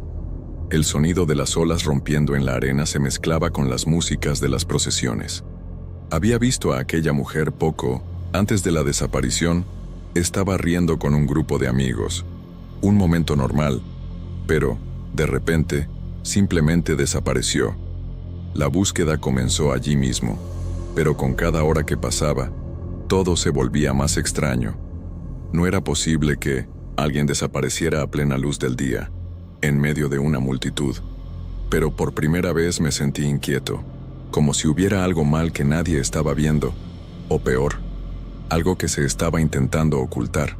El sonido de las olas rompiendo en la arena se mezclaba con las músicas de las procesiones. Había visto a aquella mujer poco antes de la desaparición. Estaba riendo con un grupo de amigos. Un momento normal, pero, de repente, simplemente desapareció. La búsqueda comenzó allí mismo, pero con cada hora que pasaba, todo se volvía más extraño. No era posible que alguien desapareciera a plena luz del día, en medio de una multitud. Pero por primera vez me sentí inquieto, como si hubiera algo mal que nadie estaba viendo, o peor, algo que se estaba intentando ocultar.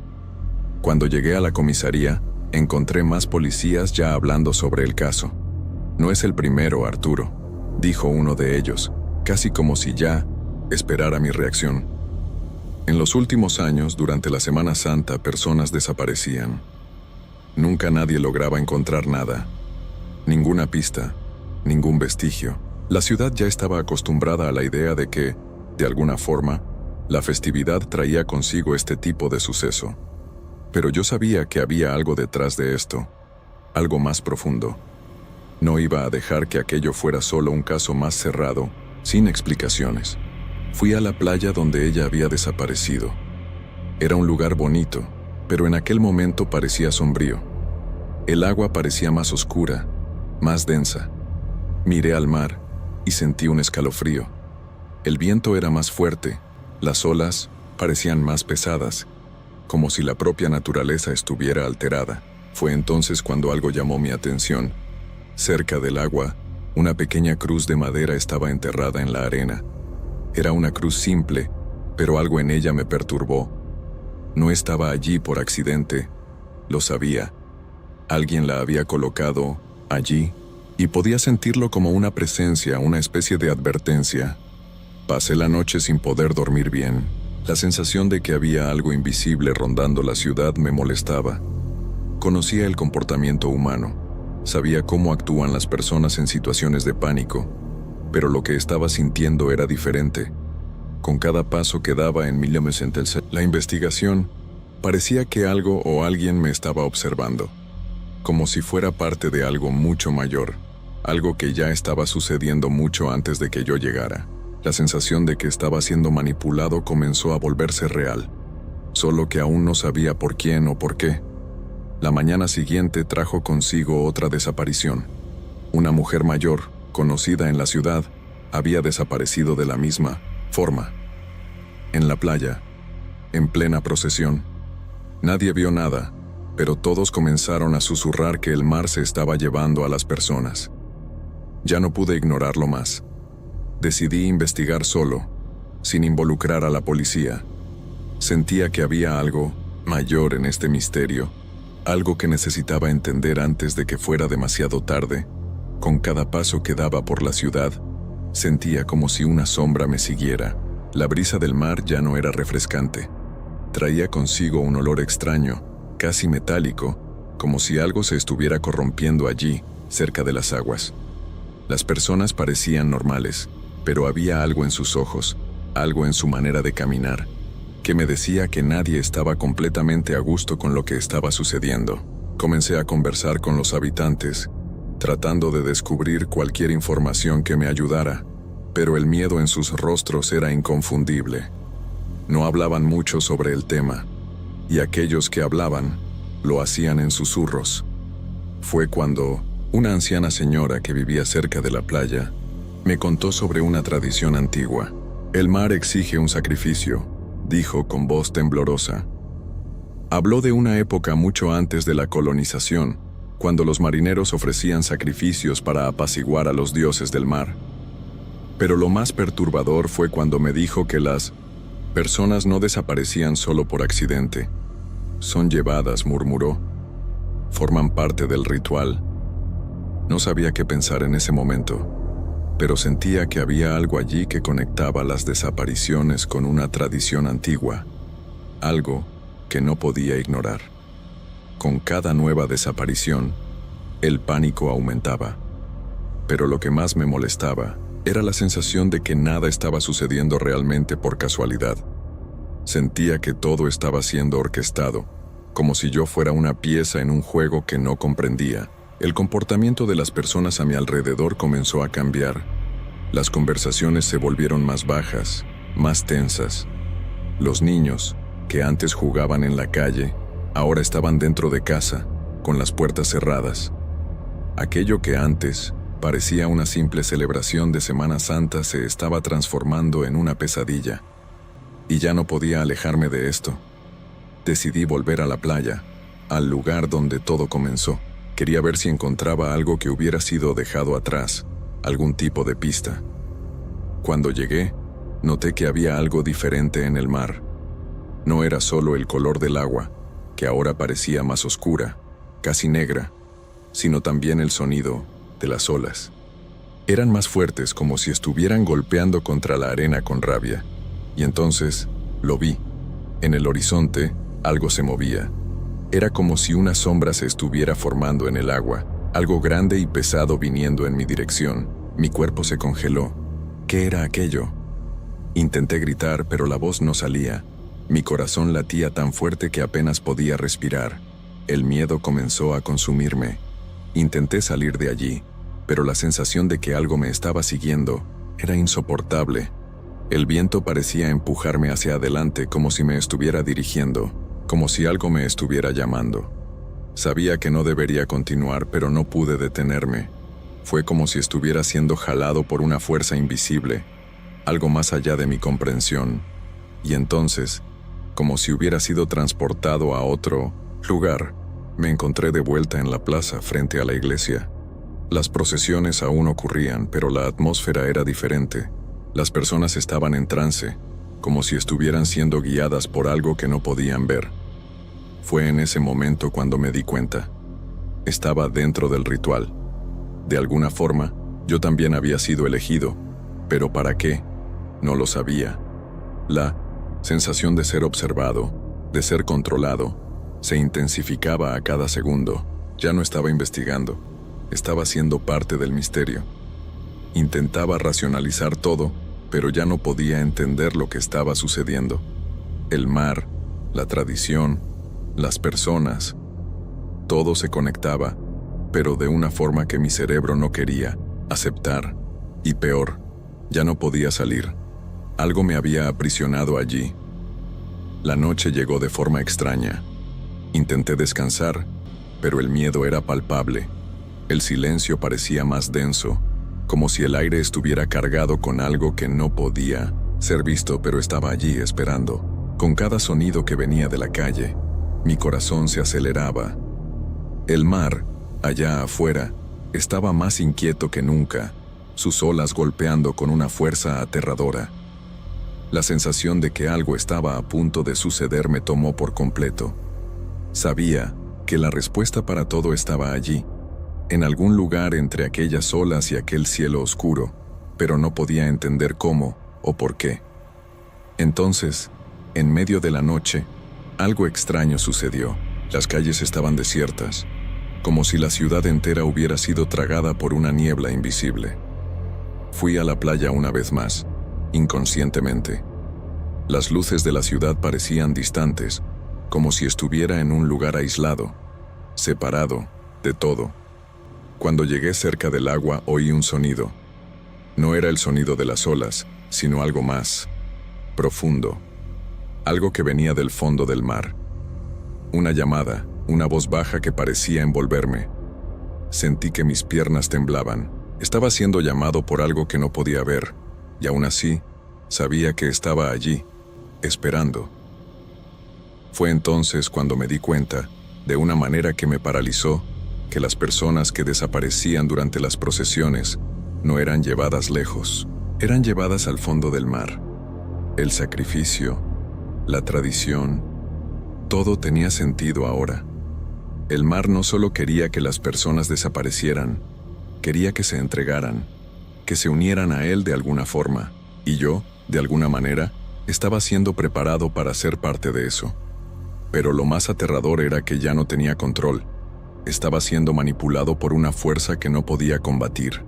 Cuando llegué a la comisaría, encontré más policías ya hablando sobre el caso. No es el primero, Arturo. dijo uno de ellos, casi como si ya esperara mi reacción. En los últimos años, durante la Semana Santa, personas desaparecían. Nunca nadie lograba encontrar nada, ninguna pista, ningún vestigio. La ciudad ya estaba acostumbrada a la idea de que, de alguna forma, la festividad traía consigo este tipo de suceso. Pero yo sabía que había algo detrás de esto, algo más profundo. No iba a dejar que aquello fuera solo un caso más cerrado, sin explicaciones. Fui a la playa donde ella había desaparecido. Era un lugar bonito, pero en aquel momento parecía sombrío. El agua parecía más oscura, más densa. Miré al mar y sentí un escalofrío. El viento era más fuerte, las olas parecían más pesadas, como si la propia naturaleza estuviera alterada. Fue entonces cuando algo llamó mi atención. Cerca del agua, una pequeña cruz de madera estaba enterrada en la arena. Era una cruz simple, pero algo en ella me perturbó. No estaba allí por accidente, lo sabía. Alguien la había colocado allí y podía sentirlo como una presencia, una especie de advertencia. Pasé la noche sin poder dormir bien. La sensación de que había algo invisible rondando la ciudad me molestaba. Conocía el comportamiento humano, sabía cómo actúan las personas en situaciones de pánico, pero lo que estaba sintiendo era diferente. Con cada paso que daba en la investigación, parecía que algo o alguien me estaba observando, como si fuera parte de algo mucho mayor, algo que ya estaba sucediendo mucho antes de que yo llegara. La sensación de que estaba siendo manipulado comenzó a volverse real, solo que aún no sabía por quién o por qué. La mañana siguiente trajo consigo otra desaparición. Una mujer mayor, conocida en la ciudad, había desaparecido de la misma forma. En la playa, en plena procesión. Nadie vio nada, pero todos comenzaron a susurrar que el mar se estaba llevando a las personas. Ya no pude ignorarlo más. Decidí investigar solo, sin involucrar a la policía. Sentía que había algo mayor en este misterio, algo que necesitaba entender antes de que fuera demasiado tarde. Con cada paso que daba por la ciudad, sentía como si una sombra me siguiera. La brisa del mar ya no era refrescante. Traía consigo un olor extraño, casi metálico, como si algo se estuviera corrompiendo allí, cerca de las aguas. Las personas parecían normales, pero había algo en sus ojos, algo en su manera de caminar, que me decía que nadie estaba completamente a gusto con lo que estaba sucediendo. Comencé a conversar con los habitantes, tratando de descubrir cualquier información que me ayudara, pero el miedo en sus rostros era inconfundible. No hablaban mucho sobre el tema, y aquellos que hablaban, lo hacían en susurros. Fue cuando una anciana señora que vivía cerca de la playa me contó sobre una tradición antigua. El mar exige un sacrificio, dijo con voz temblorosa. Habló de una época mucho antes de la colonización, cuando los marineros ofrecían sacrificios para apaciguar a los dioses del mar. Pero lo más perturbador fue cuando me dijo que las personas no desaparecían solo por accidente. Son llevadas, murmuró. Forman parte del ritual. No sabía qué pensar en ese momento, pero sentía que había algo allí que conectaba las desapariciones con una tradición antigua, algo que no podía ignorar. Con cada nueva desaparición, el pánico aumentaba, pero lo que más me molestaba era la sensación de que nada estaba sucediendo realmente por casualidad. Sentía que todo estaba siendo orquestado, como si yo fuera una pieza en un juego que no comprendía. El comportamiento de las personas a mi alrededor comenzó a cambiar. Las conversaciones se volvieron más bajas, más tensas. Los niños, que antes jugaban en la calle, ahora estaban dentro de casa, con las puertas cerradas. Aquello que antes parecía una simple celebración de Semana Santa se estaba transformando en una pesadilla. Y ya no podía alejarme de esto. Decidí volver a la playa, al lugar donde todo comenzó. Quería ver si encontraba algo que hubiera sido dejado atrás, algún tipo de pista. Cuando llegué, noté que había algo diferente en el mar. No era solo el color del agua, que ahora parecía más oscura, casi negra, sino también el sonido de las olas. Eran más fuertes, como si estuvieran golpeando contra la arena con rabia. Y entonces, lo vi. En el horizonte, algo se movía. Era como si una sombra se estuviera formando en el agua, algo grande y pesado viniendo en mi dirección. Mi cuerpo se congeló. ¿Qué era aquello? Intenté gritar, pero la voz no salía. Mi corazón latía tan fuerte que apenas podía respirar. El miedo comenzó a consumirme. Intenté salir de allí, pero la sensación de que algo me estaba siguiendo era insoportable. El viento parecía empujarme hacia adelante como si me estuviera dirigiendo, como si algo me estuviera llamando. Sabía que no debería continuar, pero no pude detenerme. Fue como si estuviera siendo jalado por una fuerza invisible, algo más allá de mi comprensión. Y entonces, como si hubiera sido transportado a otro lugar, me encontré de vuelta en la plaza frente a la iglesia. Las procesiones aún ocurrían, pero la atmósfera era diferente. Las personas estaban en trance, como si estuvieran siendo guiadas por algo que no podían ver. Fue en ese momento cuando me di cuenta. Estaba dentro del ritual. De alguna forma, yo también había sido elegido, pero ¿para qué? No lo sabía. La sensación de ser observado, de ser controlado, se intensificaba a cada segundo. Ya no estaba investigando, estaba siendo parte del misterio. Intentaba racionalizar todo, pero ya no podía entender lo que estaba sucediendo. El mar, la tradición, las personas, todo se conectaba, pero de una forma que mi cerebro no quería aceptar. Y peor, ya no podía salir. Algo me había aprisionado allí. La noche llegó de forma extraña. Intenté descansar, pero el miedo era palpable. El silencio parecía más denso, como si el aire estuviera cargado con algo que no podía ser visto, pero estaba allí esperando. Con cada sonido que venía de la calle, mi corazón se aceleraba. El mar, allá afuera, estaba más inquieto que nunca, sus olas golpeando con una fuerza aterradora. La sensación de que algo estaba a punto de suceder me tomó por completo. Sabía que la respuesta para todo estaba allí, en algún lugar entre aquellas olas y aquel cielo oscuro, pero no podía entender cómo o por qué. Entonces, en medio de la noche, algo extraño sucedió. Las calles estaban desiertas, como si la ciudad entera hubiera sido tragada por una niebla invisible. Fui a la playa una vez más, inconscientemente. Las luces de la ciudad parecían distantes, como si estuviera en un lugar aislado, separado de todo. Cuando llegué cerca del agua oí un sonido. No era el sonido de las olas, sino algo más profundo, algo que venía del fondo del mar. Una llamada, una voz baja que parecía envolverme. Sentí que mis piernas temblaban. Estaba siendo llamado por algo que no podía ver, y aún así, sabía que estaba allí, esperando. Fue entonces cuando me di cuenta, de una manera que me paralizó, que las personas que desaparecían durante las procesiones no eran llevadas lejos, eran llevadas al fondo del mar. El sacrificio, la tradición, todo tenía sentido ahora. El mar no solo quería que las personas desaparecieran, quería que se entregaran, que se unieran a él de alguna forma, y yo, de alguna manera, estaba siendo preparado para ser parte de eso. Pero lo más aterrador era que ya no tenía control. Estaba siendo manipulado por una fuerza que no podía combatir.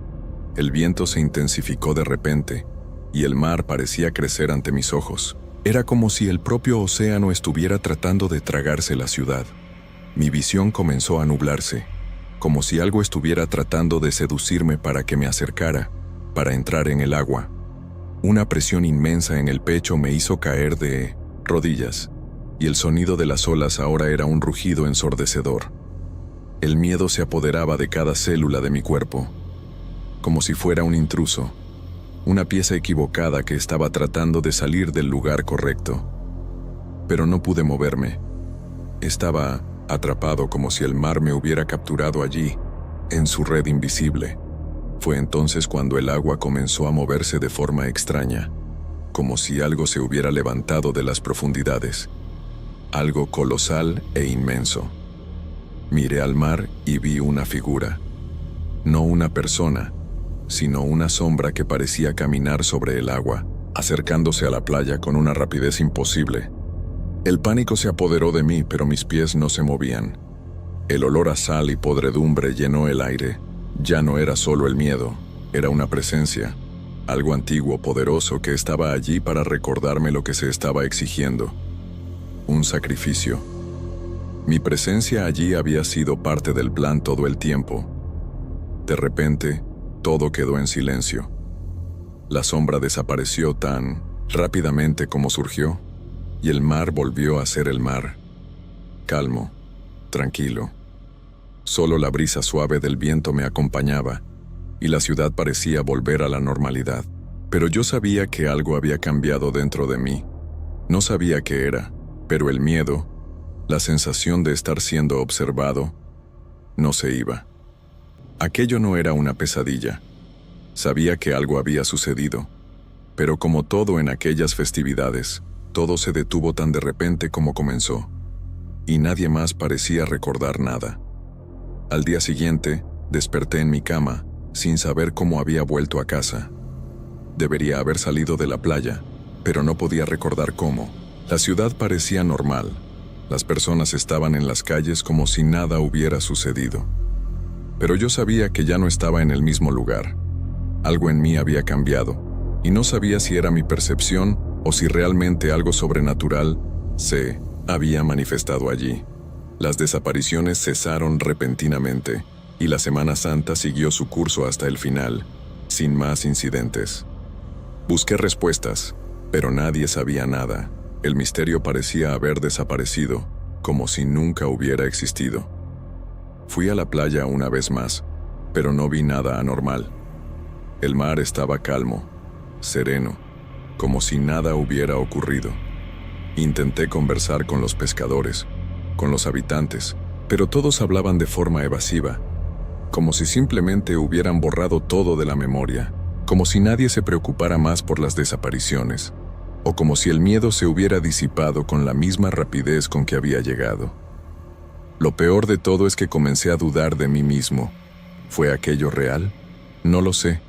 El viento se intensificó de repente, y el mar parecía crecer ante mis ojos. Era como si el propio océano estuviera tratando de tragarse la ciudad. Mi visión comenzó a nublarse, como si algo estuviera tratando de seducirme para que me acercara, para entrar en el agua. Una presión inmensa en el pecho me hizo caer de rodillas, y el sonido de las olas ahora era un rugido ensordecedor. El miedo se apoderaba de cada célula de mi cuerpo, como si fuera un intruso, una pieza equivocada que estaba tratando de salir del lugar correcto. Pero no pude moverme. Estaba atrapado como si el mar me hubiera capturado allí, en su red invisible. Fue entonces cuando el agua comenzó a moverse de forma extraña, como si algo se hubiera levantado de las profundidades. Algo colosal e inmenso. Miré al mar y vi una figura. No una persona, sino una sombra que parecía caminar sobre el agua, acercándose a la playa con una rapidez imposible. El pánico se apoderó de mí, pero mis pies no se movían. El olor a sal y podredumbre llenó el aire. Ya no era solo el miedo, era una presencia, algo antiguo, poderoso, que estaba allí para recordarme lo que se estaba exigiendo. Un sacrificio. Mi presencia allí había sido parte del plan todo el tiempo. De repente, todo quedó en silencio. La sombra desapareció tan rápidamente como surgió, y el mar volvió a ser el mar. Calmo, tranquilo. Solo la brisa suave del viento me acompañaba, y la ciudad parecía volver a la normalidad. Pero yo sabía que algo había cambiado dentro de mí. No sabía qué era, pero el miedo, la sensación de estar siendo observado, no se iba. Aquello no era una pesadilla. Sabía que algo había sucedido, pero como todo en aquellas festividades, todo se detuvo tan de repente como comenzó, y nadie más parecía recordar nada. Al día siguiente, desperté en mi cama, sin saber cómo había vuelto a casa. Debería haber salido de la playa, pero no podía recordar cómo. La ciudad parecía normal. Las personas estaban en las calles como si nada hubiera sucedido. Pero yo sabía que ya no estaba en el mismo lugar. Algo en mí había cambiado, y no sabía si era mi percepción o si realmente algo sobrenatural se había manifestado allí. Las desapariciones cesaron repentinamente, y la Semana Santa siguió su curso hasta el final, sin más incidentes. Busqué respuestas, pero nadie sabía nada. El misterio parecía haber desaparecido, como si nunca hubiera existido. Fui a la playa una vez más, pero no vi nada anormal. El mar estaba calmo, sereno, como si nada hubiera ocurrido. Intenté conversar con los pescadores, con los habitantes, pero todos hablaban de forma evasiva, como si simplemente hubieran borrado todo de la memoria, como si nadie se preocupara más por las desapariciones, o como si el miedo se hubiera disipado con la misma rapidez con que había llegado. Lo peor de todo es que comencé a dudar de mí mismo. ¿Fue aquello real? No lo sé.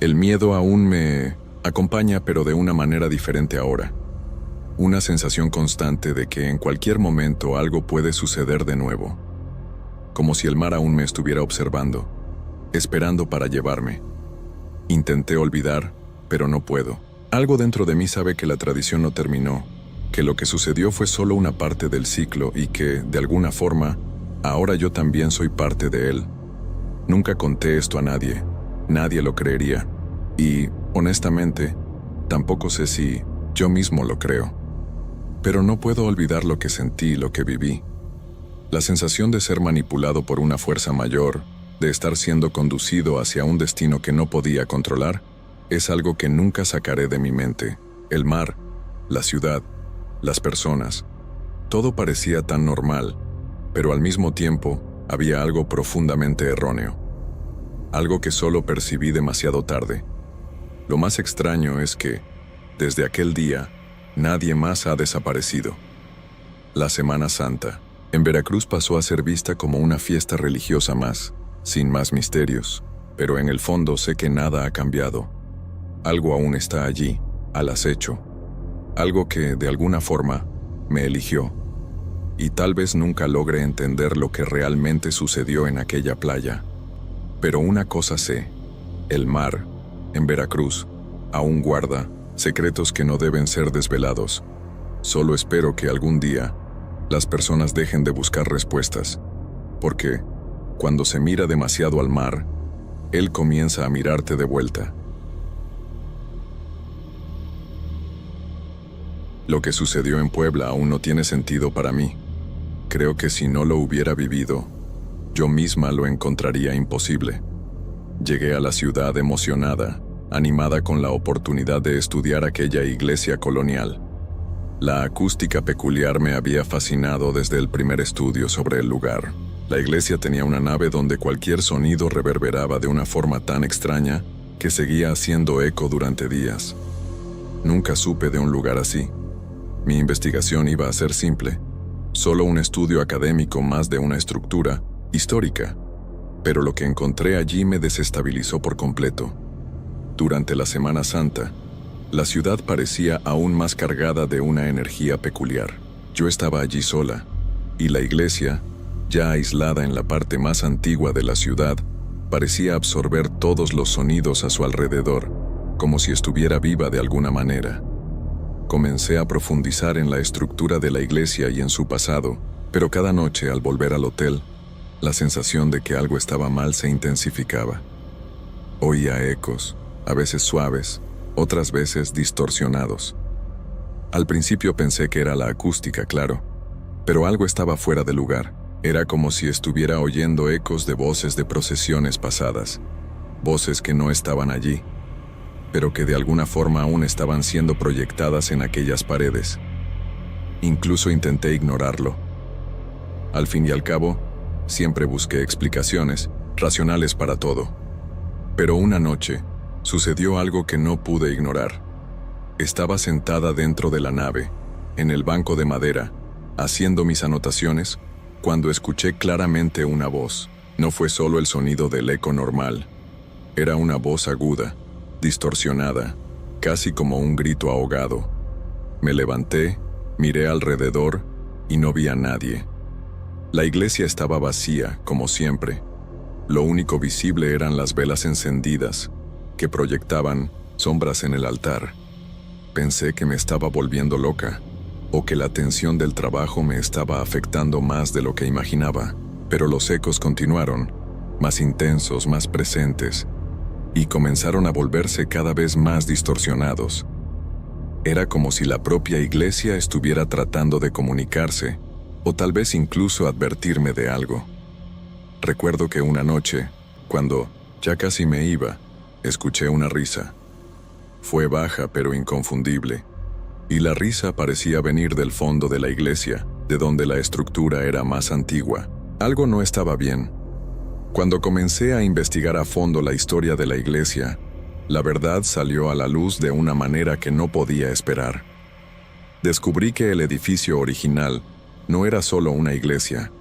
El miedo aún me acompaña, pero de una manera diferente ahora. Una sensación constante de que en cualquier momento algo puede suceder de nuevo. Como si el mar aún me estuviera observando, esperando para llevarme. Intenté olvidar, pero no puedo. Algo dentro de mí sabe que la tradición no terminó, que lo que sucedió fue solo una parte del ciclo y que, de alguna forma, ahora yo también soy parte de él. Nunca conté esto a nadie, nadie lo creería, y, honestamente, tampoco sé si yo mismo lo creo. Pero no puedo olvidar lo que sentí, lo que viví. La sensación de ser manipulado por una fuerza mayor, de estar siendo conducido hacia un destino que no podía controlar, es algo que nunca sacaré de mi mente. El mar, la ciudad, las personas, todo parecía tan normal, pero al mismo tiempo había algo profundamente erróneo. Algo que solo percibí demasiado tarde. Lo más extraño es que, desde aquel día, nadie más ha desaparecido. La Semana Santa, en Veracruz, pasó a ser vista como una fiesta religiosa más, sin más misterios, pero en el fondo sé que nada ha cambiado. Algo aún está allí, al acecho. Algo que, de alguna forma, me eligió. Y tal vez nunca logre entender lo que realmente sucedió en aquella playa. Pero una cosa sé, el mar, en Veracruz, aún guarda secretos que no deben ser desvelados. Solo espero que algún día las personas dejen de buscar respuestas, porque cuando se mira demasiado al mar, él comienza a mirarte de vuelta. Lo que sucedió en Puebla aún no tiene sentido para mí. Creo que si no lo hubiera vivido, yo misma lo encontraría imposible. Llegué a la ciudad emocionada, animada con la oportunidad de estudiar aquella iglesia colonial. La acústica peculiar me había fascinado desde el primer estudio sobre el lugar. La iglesia tenía una nave donde cualquier sonido reverberaba de una forma tan extraña que seguía haciendo eco durante días. Nunca supe de un lugar así. Mi investigación iba a ser simple, solo un estudio académico más de una estructura histórica. pero lo que encontré allí me desestabilizó por completo. Durante la Semana Santa, la ciudad parecía aún más cargada de una energía peculiar. Yo estaba allí sola, y la iglesia, ya aislada en la parte más antigua de la ciudad, parecía absorber todos los sonidos a su alrededor, como si estuviera viva de alguna manera. Comencé a profundizar en la estructura de la iglesia y en su pasado, pero cada noche al volver al hotel, la sensación de que algo estaba mal se intensificaba. Oía ecos, a veces suaves, otras veces distorsionados. Al principio pensé que era la acústica, claro, pero algo estaba fuera de lugar. Era como si estuviera oyendo ecos de voces de procesiones pasadas, voces que no estaban allí, pero que de alguna forma aún estaban siendo proyectadas en aquellas paredes. Incluso intenté ignorarlo. Al fin y al cabo, siempre busqué explicaciones racionales para todo. Pero una noche, sucedió algo que no pude ignorar. Estaba sentada dentro de la nave, en el banco de madera, haciendo mis anotaciones, cuando escuché claramente una voz. No fue solo el sonido del eco normal. Era una voz aguda, distorsionada, casi como un grito ahogado. Me levanté, miré alrededor y no vi a nadie. La iglesia estaba vacía, como siempre. Lo único visible eran las velas encendidas, que proyectaban sombras en el altar. Pensé que me estaba volviendo loca, o que la tensión del trabajo me estaba afectando más de lo que imaginaba, pero los ecos continuaron, más intensos, más presentes, y comenzaron a volverse cada vez más distorsionados. Era como si la propia iglesia estuviera tratando de comunicarse, o tal vez incluso advertirme de algo. Recuerdo que una noche, cuando ya casi me iba, escuché una risa. Fue baja pero inconfundible, y la risa parecía venir del fondo de la iglesia, de donde la estructura era más antigua. Algo no estaba bien. Cuando comencé a investigar a fondo la historia de la iglesia, la verdad salió a la luz de una manera que no podía esperar. Descubrí que el edificio original no era solo una iglesia.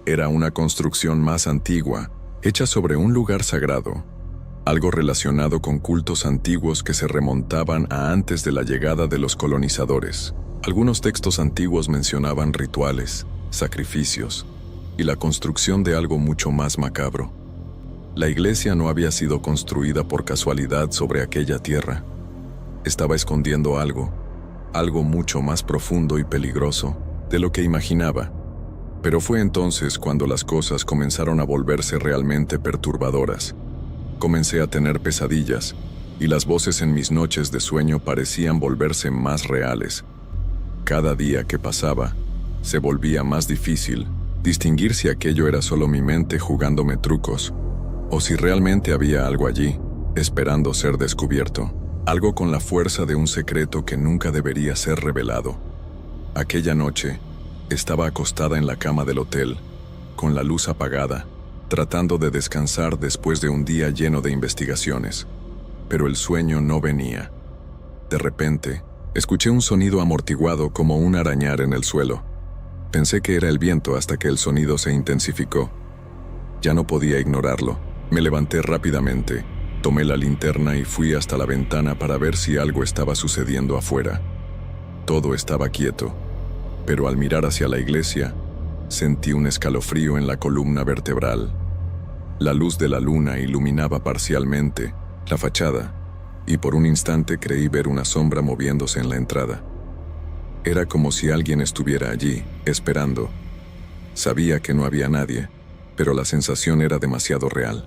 Era una construcción más antigua, hecha sobre un lugar sagrado, algo relacionado con cultos antiguos que se remontaban a antes de la llegada de los colonizadores. Algunos textos antiguos mencionaban rituales, sacrificios y la construcción de algo mucho más macabro. La iglesia no había sido construida por casualidad sobre aquella tierra. Estaba escondiendo algo mucho más profundo y peligroso de lo que imaginaba. Pero fue entonces cuando las cosas comenzaron a volverse realmente perturbadoras. Comencé a tener pesadillas, y las voces en mis noches de sueño parecían volverse más reales. Cada día que pasaba, se volvía más difícil distinguir si aquello era solo mi mente jugándome trucos, o si realmente había algo allí, esperando ser descubierto. Algo con la fuerza de un secreto que nunca debería ser revelado. Aquella noche, estaba acostada en la cama del hotel, con la luz apagada, tratando de descansar después de un día lleno de investigaciones. Pero el sueño no venía. De repente, escuché un sonido amortiguado como un arañar en el suelo. Pensé que era el viento hasta que el sonido se intensificó. Ya no podía ignorarlo. Me levanté rápidamente, tomé la linterna y fui hasta la ventana para ver si algo estaba sucediendo afuera. Todo estaba quieto, pero al mirar hacia la iglesia, sentí un escalofrío en la columna vertebral. La luz de la luna iluminaba parcialmente la fachada, y por un instante creí ver una sombra moviéndose en la entrada. Era como si alguien estuviera allí, esperando. Sabía que no había nadie, pero la sensación era demasiado real.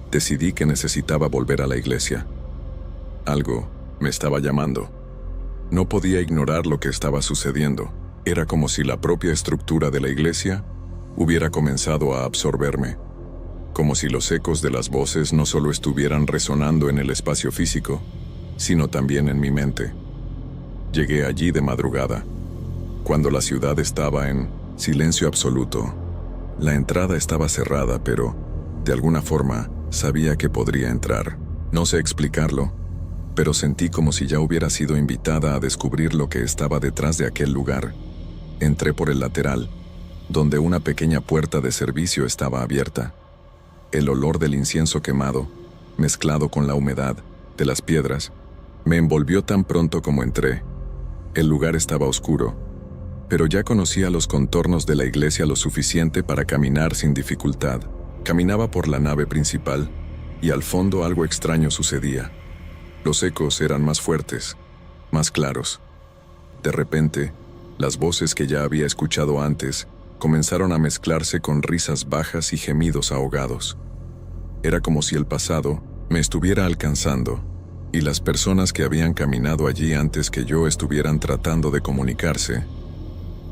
Decidí que necesitaba volver a la iglesia. Algo me estaba llamando. No podía ignorar lo que estaba sucediendo. Era como si la propia estructura de la iglesia hubiera comenzado a absorberme. Como si los ecos de las voces no solo estuvieran resonando en el espacio físico, sino también en mi mente. Llegué allí de madrugada, cuando la ciudad estaba en silencio absoluto. La entrada estaba cerrada, pero, de alguna forma, sabía que podría entrar. No sé explicarlo, pero sentí como si ya hubiera sido invitada a descubrir lo que estaba detrás de aquel lugar. Entré por el lateral, donde una pequeña puerta de servicio estaba abierta. El olor del incienso quemado, mezclado con la humedad de las piedras, me envolvió tan pronto como entré. El lugar estaba oscuro, pero ya conocía los contornos de la iglesia lo suficiente para caminar sin dificultad. Caminaba por la nave principal, y al fondo algo extraño sucedía. Los ecos eran más fuertes, más claros. De repente, las voces que ya había escuchado antes comenzaron a mezclarse con risas bajas y gemidos ahogados. Era como si el pasado me estuviera alcanzando, y las personas que habían caminado allí antes que yo estuvieran tratando de comunicarse.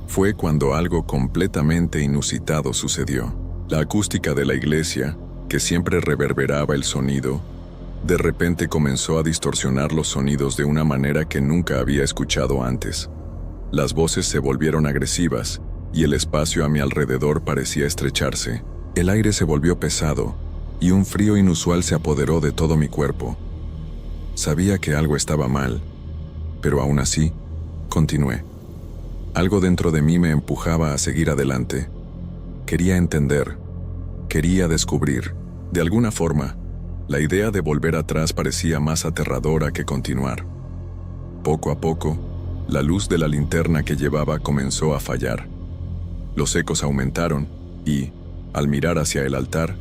Fue cuando algo completamente inusitado sucedió. La acústica de la iglesia, que siempre reverberaba el sonido, de repente comenzó a distorsionar los sonidos de una manera que nunca había escuchado antes. Las voces se volvieron agresivas, y el espacio a mi alrededor parecía estrecharse. El aire se volvió pesado, y un frío inusual se apoderó de todo mi cuerpo. Sabía que algo estaba mal, pero aún así, continué. Algo dentro de mí me empujaba a seguir adelante. Quería entender, quería descubrir. De alguna forma, la idea de volver atrás parecía más aterradora que continuar. Poco a poco, la luz de la linterna que llevaba comenzó a fallar. Los ecos aumentaron y, al mirar hacia el altar,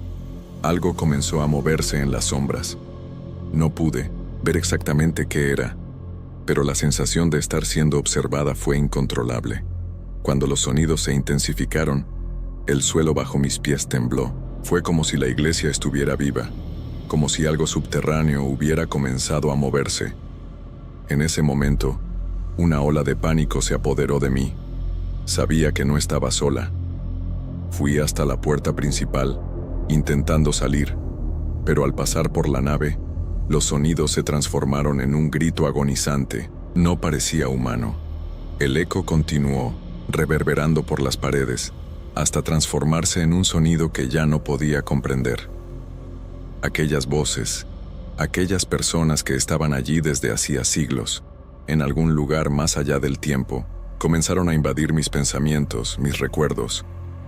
algo comenzó a moverse en las sombras. No pude ver exactamente qué era, pero la sensación de estar siendo observada fue incontrolable. Cuando los sonidos se intensificaron, el suelo bajo mis pies tembló. Fue como si la iglesia estuviera viva, como si algo subterráneo hubiera comenzado a moverse. En ese momento, una ola de pánico se apoderó de mí. Sabía que no estaba sola. Fui hasta la puerta principal, intentando salir, pero al pasar por la nave, los sonidos se transformaron en un grito agonizante. No parecía humano. El eco continuó, reverberando por las paredes, hasta transformarse en un sonido que ya no podía comprender. Aquellas voces, aquellas personas que estaban allí desde hacía siglos, en algún lugar más allá del tiempo, comenzaron a invadir mis pensamientos, mis recuerdos.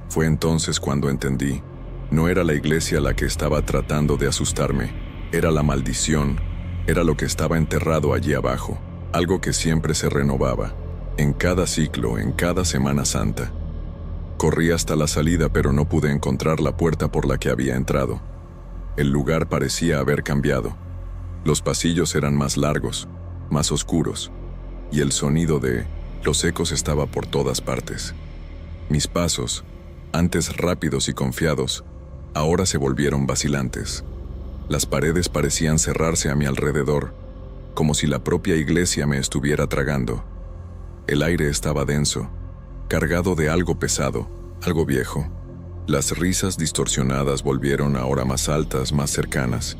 Fue entonces cuando entendí, no era la iglesia la que estaba tratando de asustarme, era la maldición, era lo que estaba enterrado allí abajo, algo que siempre se renovaba, en cada ciclo, en cada Semana Santa. Corrí hasta la salida, pero no pude encontrar la puerta por la que había entrado. El lugar parecía haber cambiado. Los pasillos eran más largos, más oscuros, y el sonido de los ecos estaba por todas partes. Mis pasos, antes rápidos y confiados, ahora se volvieron vacilantes. Las paredes parecían cerrarse a mi alrededor, como si la propia iglesia me estuviera tragando. El aire estaba denso, cargado de algo pesado, algo viejo. Las risas distorsionadas volvieron ahora más altas, más cercanas.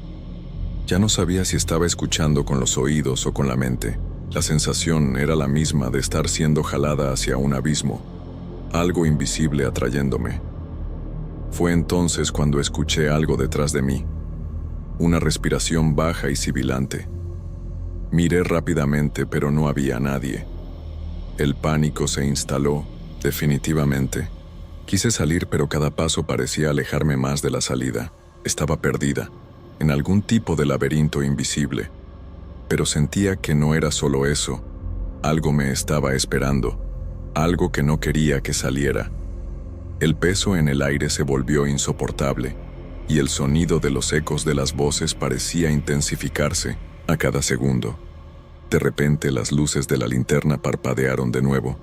Ya no sabía si estaba escuchando con los oídos o con la mente. La sensación era la misma de estar siendo jalada hacia un abismo, algo invisible atrayéndome. Fue entonces cuando escuché algo detrás de mí, una respiración baja y sibilante. Miré rápidamente, pero no había nadie. El pánico se instaló, definitivamente. Quise salir, pero cada paso parecía alejarme más de la salida. Estaba perdida, en algún tipo de laberinto invisible. Pero sentía que no era solo eso. Algo me estaba esperando, algo que no quería que saliera. El peso en el aire se volvió insoportable, y el sonido de los ecos de las voces parecía intensificarse a cada segundo. De repente las luces de la linterna parpadearon de nuevo,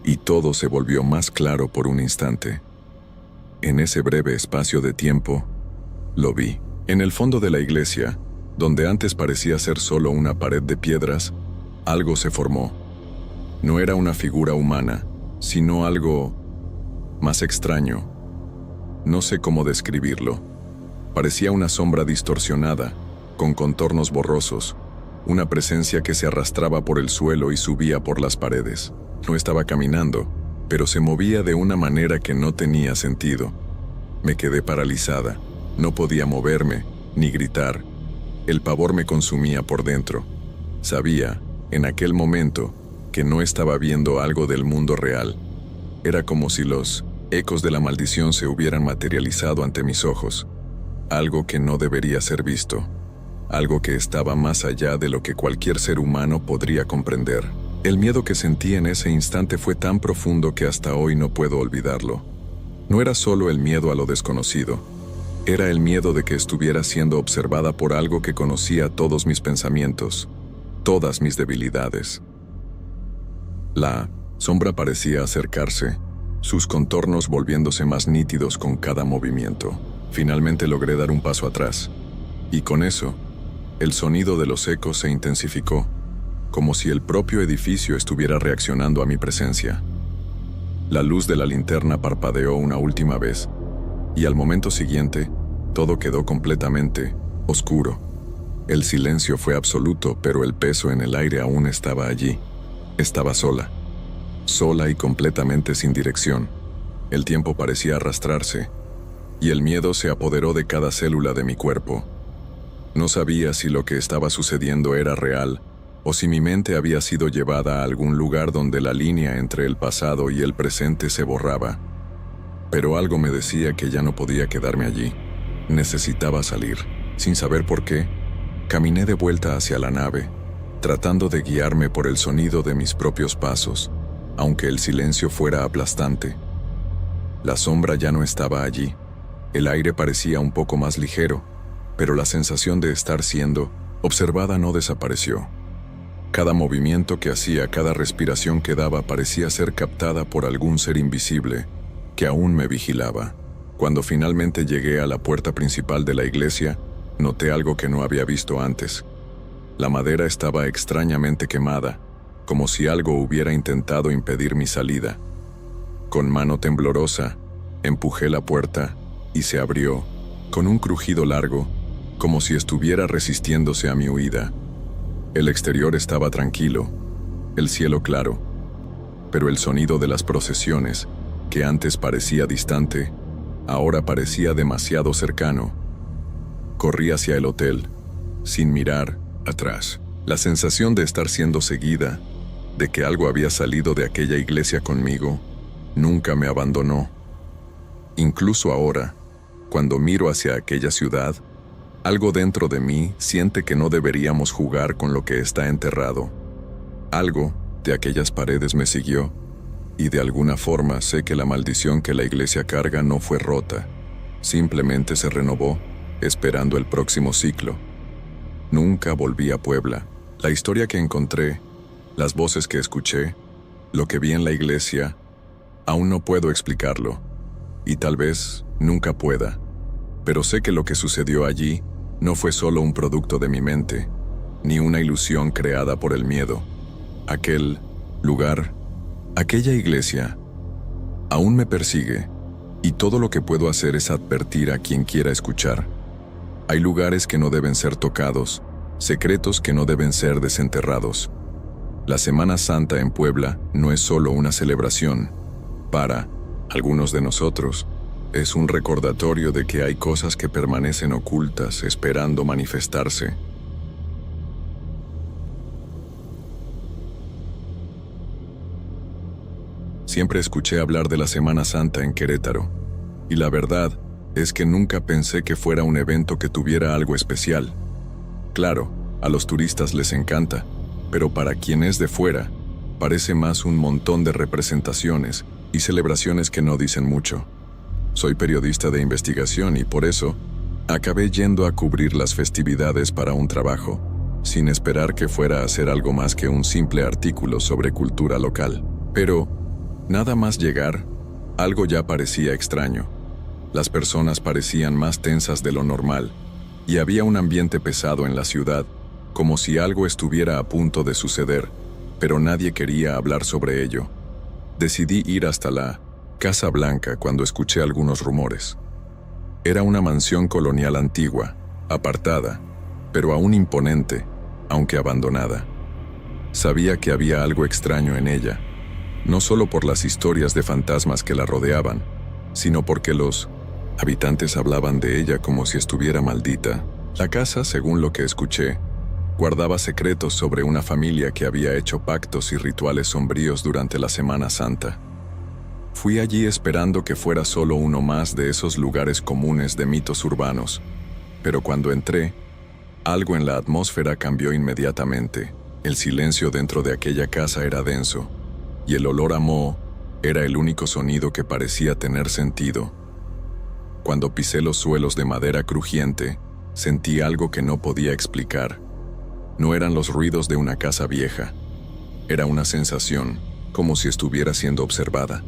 y todo se volvió más claro por un instante. En ese breve espacio de tiempo, lo vi. En el fondo de la iglesia, donde antes parecía ser solo una pared de piedras, algo se formó. No era una figura humana, sino algo más extraño. No sé cómo describirlo. Parecía una sombra distorsionada, con contornos borrosos, una presencia que se arrastraba por el suelo y subía por las paredes. No estaba caminando, pero se movía de una manera que no tenía sentido. Me quedé paralizada. No podía moverme, ni gritar. El pavor me consumía por dentro. Sabía, en aquel momento, que no estaba viendo algo del mundo real. Era como si los ecos de la maldición se hubieran materializado ante mis ojos. algo que no debería ser visto, algo que estaba más allá de lo que cualquier ser humano podría comprender. El miedo que sentí en ese instante fue tan profundo que hasta hoy no puedo olvidarlo. No era solo el miedo a lo desconocido, era el miedo de que estuviera siendo observada por algo que conocía todos mis pensamientos, todas mis debilidades. La sombra parecía acercarse, sus contornos volviéndose más nítidos con cada movimiento. Finalmente logré dar un paso atrás, y con eso, el sonido de los ecos se intensificó, como si el propio edificio estuviera reaccionando a mi presencia. La luz de la linterna parpadeó una última vez, y al momento siguiente, todo quedó completamente oscuro. El silencio fue absoluto, pero el peso en el aire aún estaba allí. Estaba sola y completamente sin dirección. El tiempo parecía arrastrarse, y el miedo se apoderó de cada célula de mi cuerpo. No sabía si lo que estaba sucediendo era real, o si mi mente había sido llevada a algún lugar donde la línea entre el pasado y el presente se borraba. Pero algo me decía que ya no podía quedarme allí. Necesitaba salir. Sin saber por qué, caminé de vuelta hacia la nave, tratando de guiarme por el sonido de mis propios pasos, aunque el silencio fuera aplastante. La sombra ya no estaba allí. El aire parecía un poco más ligero, pero la sensación de estar siendo observada no desapareció. Cada movimiento que hacía, cada respiración que daba parecía ser captada por algún ser invisible que aún me vigilaba. Cuando finalmente llegué a la puerta principal de la iglesia, noté algo que no había visto antes. La madera estaba extrañamente quemada, como si algo hubiera intentado impedir mi salida. Con mano temblorosa, empujé la puerta y se abrió, con un crujido largo, como si estuviera resistiéndose a mi huida. El exterior estaba tranquilo, el cielo claro, pero el sonido de las procesiones, que antes parecía distante, ahora parecía demasiado cercano. Corrí hacia el hotel, sin mirar atrás. La sensación de estar siendo seguida, de que algo había salido de aquella iglesia conmigo, nunca me abandonó. Incluso ahora, cuando miro hacia aquella ciudad, algo dentro de mí siente que no deberíamos jugar con lo que está enterrado. Algo de aquellas paredes me siguió, y de alguna forma sé que la maldición que la iglesia carga no fue rota, simplemente se renovó, esperando el próximo ciclo. Nunca volví a Puebla. La historia que encontré, las voces que escuché, lo que vi en la iglesia, aún no puedo explicarlo, y tal vez nunca pueda, pero sé que lo que sucedió allí no fue solo un producto de mi mente, ni una ilusión creada por el miedo. Aquel lugar, aquella iglesia, aún me persigue, y todo lo que puedo hacer es advertir a quien quiera escuchar. Hay lugares que no deben ser tocados, secretos que no deben ser desenterrados. La Semana Santa en Puebla no es solo una celebración. Para algunos de nosotros, es un recordatorio de que hay cosas que permanecen ocultas esperando manifestarse. Siempre escuché hablar de la Semana Santa en Querétaro, y la verdad es que nunca pensé que fuera un evento que tuviera algo especial. Claro, a los turistas les encanta, pero para quien es de fuera, parece más un montón de representaciones y celebraciones que no dicen mucho. Soy periodista de investigación y por eso acabé yendo a cubrir las festividades para un trabajo, sin esperar que fuera a hacer algo más que un simple artículo sobre cultura local. Pero, nada más llegar, algo ya parecía extraño. Las personas parecían más tensas de lo normal, y había un ambiente pesado en la ciudad, como si algo estuviera a punto de suceder, pero nadie quería hablar sobre ello. Decidí ir hasta la Casa Blanca cuando escuché algunos rumores. Era una mansión colonial antigua, apartada, pero aún imponente, aunque abandonada. Sabía que había algo extraño en ella, no solo por las historias de fantasmas que la rodeaban, sino porque los habitantes hablaban de ella como si estuviera maldita. La casa, según lo que escuché, guardaba secretos sobre una familia que había hecho pactos y rituales sombríos durante la Semana Santa. Fui allí esperando que fuera solo uno más de esos lugares comunes de mitos urbanos, pero cuando entré, algo en la atmósfera cambió inmediatamente. El silencio dentro de aquella casa era denso, y el olor a moho era el único sonido que parecía tener sentido. Cuando pisé los suelos de madera crujiente, sentí algo que no podía explicar. No eran los ruidos de una casa vieja. Era una sensación, como si estuviera siendo observada.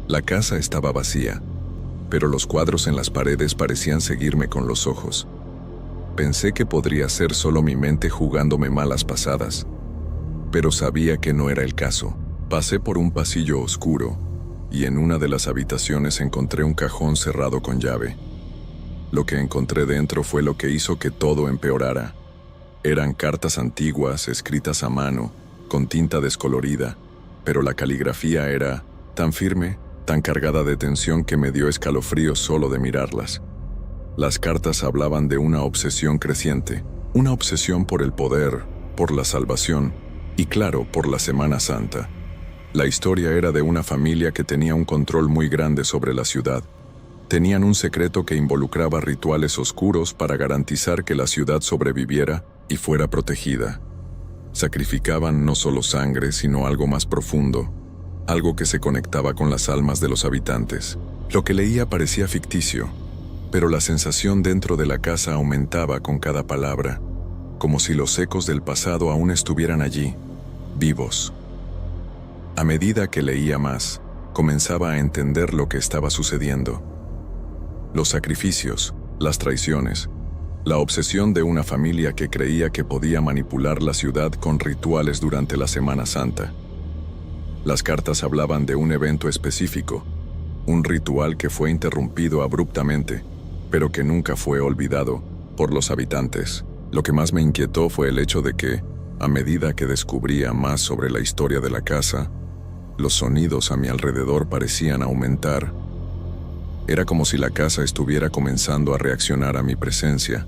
La casa estaba vacía, pero los cuadros en las paredes parecían seguirme con los ojos. Pensé que podría ser solo mi mente jugándome malas pasadas, pero sabía que no era el caso. Pasé por un pasillo oscuro, y en una de las habitaciones encontré un cajón cerrado con llave. Lo que encontré dentro fue lo que hizo que todo empeorara. Eran cartas antiguas, escritas a mano, con tinta descolorida, pero la caligrafía era tan firme, tan cargada de tensión que me dio escalofríos solo de mirarlas. Las cartas hablaban de una obsesión creciente, una obsesión por el poder, por la salvación y, claro, por la Semana Santa. La historia era de una familia que tenía un control muy grande sobre la ciudad. Tenían un secreto que involucraba rituales oscuros para garantizar que la ciudad sobreviviera y fuera protegida. Sacrificaban no solo sangre, sino algo más profundo, algo que se conectaba con las almas de los habitantes. Lo que leía parecía ficticio, pero la sensación dentro de la casa aumentaba con cada palabra, como si los ecos del pasado aún estuvieran allí, vivos. A medida que leía más, comenzaba a entender lo que estaba sucediendo. Los sacrificios, las traiciones, la obsesión de una familia que creía que podía manipular la ciudad con rituales durante la Semana Santa. Las cartas hablaban de un evento específico, un ritual que fue interrumpido abruptamente, pero que nunca fue olvidado por los habitantes. Lo que más me inquietó fue el hecho de que, a medida que descubría más sobre la historia de la casa, los sonidos a mi alrededor parecían aumentar. Era como si la casa estuviera comenzando a reaccionar a mi presencia,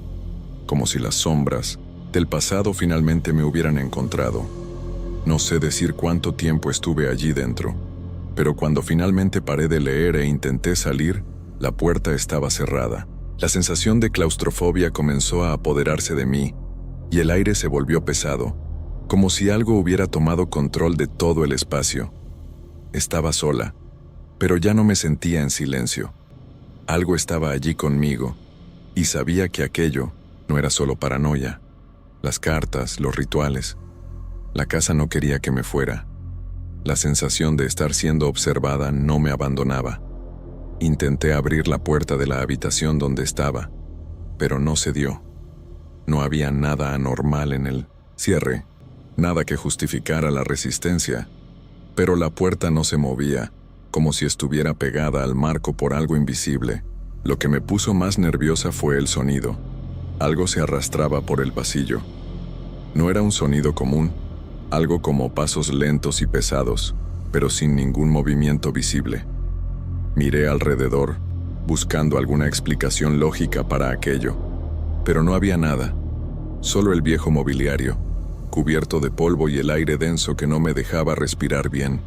como si las sombras del pasado finalmente me hubieran encontrado. No sé decir cuánto tiempo estuve allí dentro, pero cuando finalmente paré de leer e intenté salir, la puerta estaba cerrada. La sensación de claustrofobia comenzó a apoderarse de mí, y el aire se volvió pesado, como si algo hubiera tomado control de todo el espacio. Estaba sola, pero ya no me sentía en silencio. Algo estaba allí conmigo, y sabía que aquello no era solo paranoia. Las cartas, los rituales. La casa no quería que me fuera. La sensación de estar siendo observada no me abandonaba. Intenté abrir la puerta de la habitación donde estaba, pero no se dio. No había nada anormal en el cierre, nada que justificara la resistencia, pero la puerta no se movía, como si estuviera pegada al marco por algo invisible. Lo que me puso más nerviosa fue el sonido. Algo se arrastraba por el pasillo. No era un sonido común, algo como pasos lentos y pesados, pero sin ningún movimiento visible. Miré alrededor, buscando alguna explicación lógica para aquello, pero no había nada, solo el viejo mobiliario, cubierto de polvo y el aire denso que no me dejaba respirar bien.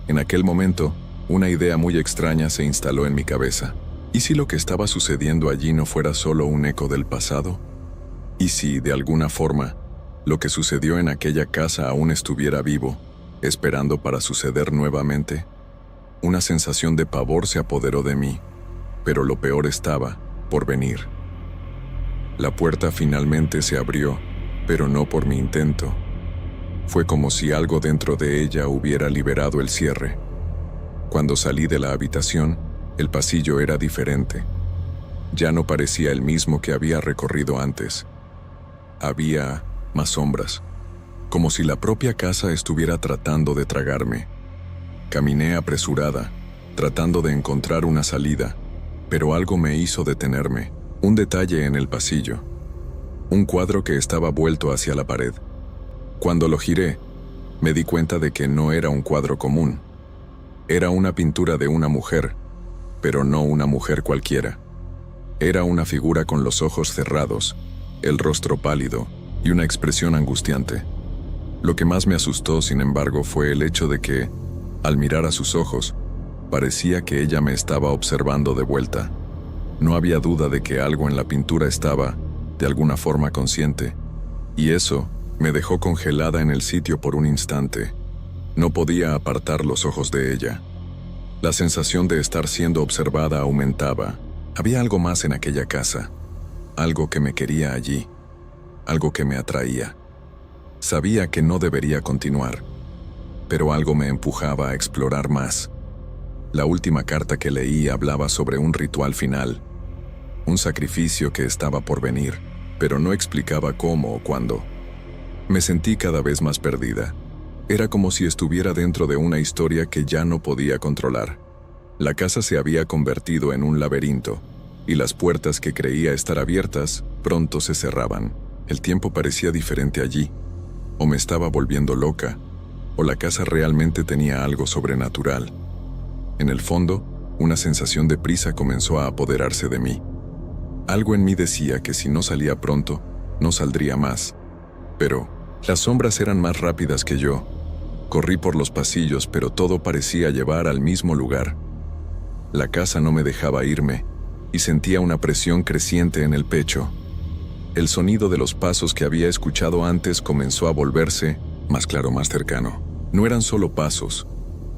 En aquel momento, una idea muy extraña se instaló en mi cabeza. ¿Y si lo que estaba sucediendo allí no fuera solo un eco del pasado? ¿Y si, de alguna forma, lo que sucedió en aquella casa aún estuviera vivo, esperando para suceder nuevamente? Una sensación de pavor se apoderó de mí, pero lo peor estaba por venir. La puerta finalmente se abrió, pero no por mi intento. Fue como si algo dentro de ella hubiera liberado el cierre. Cuando salí de la habitación, el pasillo era diferente. Ya no parecía el mismo que había recorrido antes. Había más sombras, como si la propia casa estuviera tratando de tragarme. Caminé apresurada, tratando de encontrar una salida, pero algo me hizo detenerme. Un detalle en el pasillo. Un cuadro que estaba vuelto hacia la pared. Cuando lo giré, me di cuenta de que no era un cuadro común. Era una pintura de una mujer, pero no una mujer cualquiera. Era una figura con los ojos cerrados, el rostro pálido y una expresión angustiante. Lo que más me asustó, sin embargo, fue el hecho de que, al mirar a sus ojos, Parecía que ella me estaba observando de vuelta. No había duda de que algo en la pintura estaba, de alguna forma, consciente, y eso me dejó congelada en el sitio por un instante. No podía apartar los ojos de ella. La sensación de estar siendo observada aumentaba. Había algo más en aquella casa, algo que me quería allí, algo que me atraía. Sabía que no debería continuar, pero algo me empujaba a explorar más. La última carta que leí hablaba sobre un ritual final, un sacrificio que estaba por venir, pero no explicaba cómo o cuándo. Me sentí cada vez más perdida. Era como si estuviera dentro de una historia que ya no podía controlar. La casa se había convertido en un laberinto, y las puertas que creía estar abiertas pronto se cerraban. El tiempo parecía diferente allí. O me estaba volviendo loca, o la casa realmente tenía algo sobrenatural. En el fondo, una sensación de prisa comenzó a apoderarse de mí. Algo en mí decía que si no salía pronto, no saldría más. Pero las sombras eran más rápidas que yo. Corrí por los pasillos, pero todo parecía llevar al mismo lugar. La casa no me dejaba irme, y sentía una presión creciente en el pecho. El sonido de los pasos que había escuchado antes comenzó a volverse más claro, más cercano. No eran solo pasos,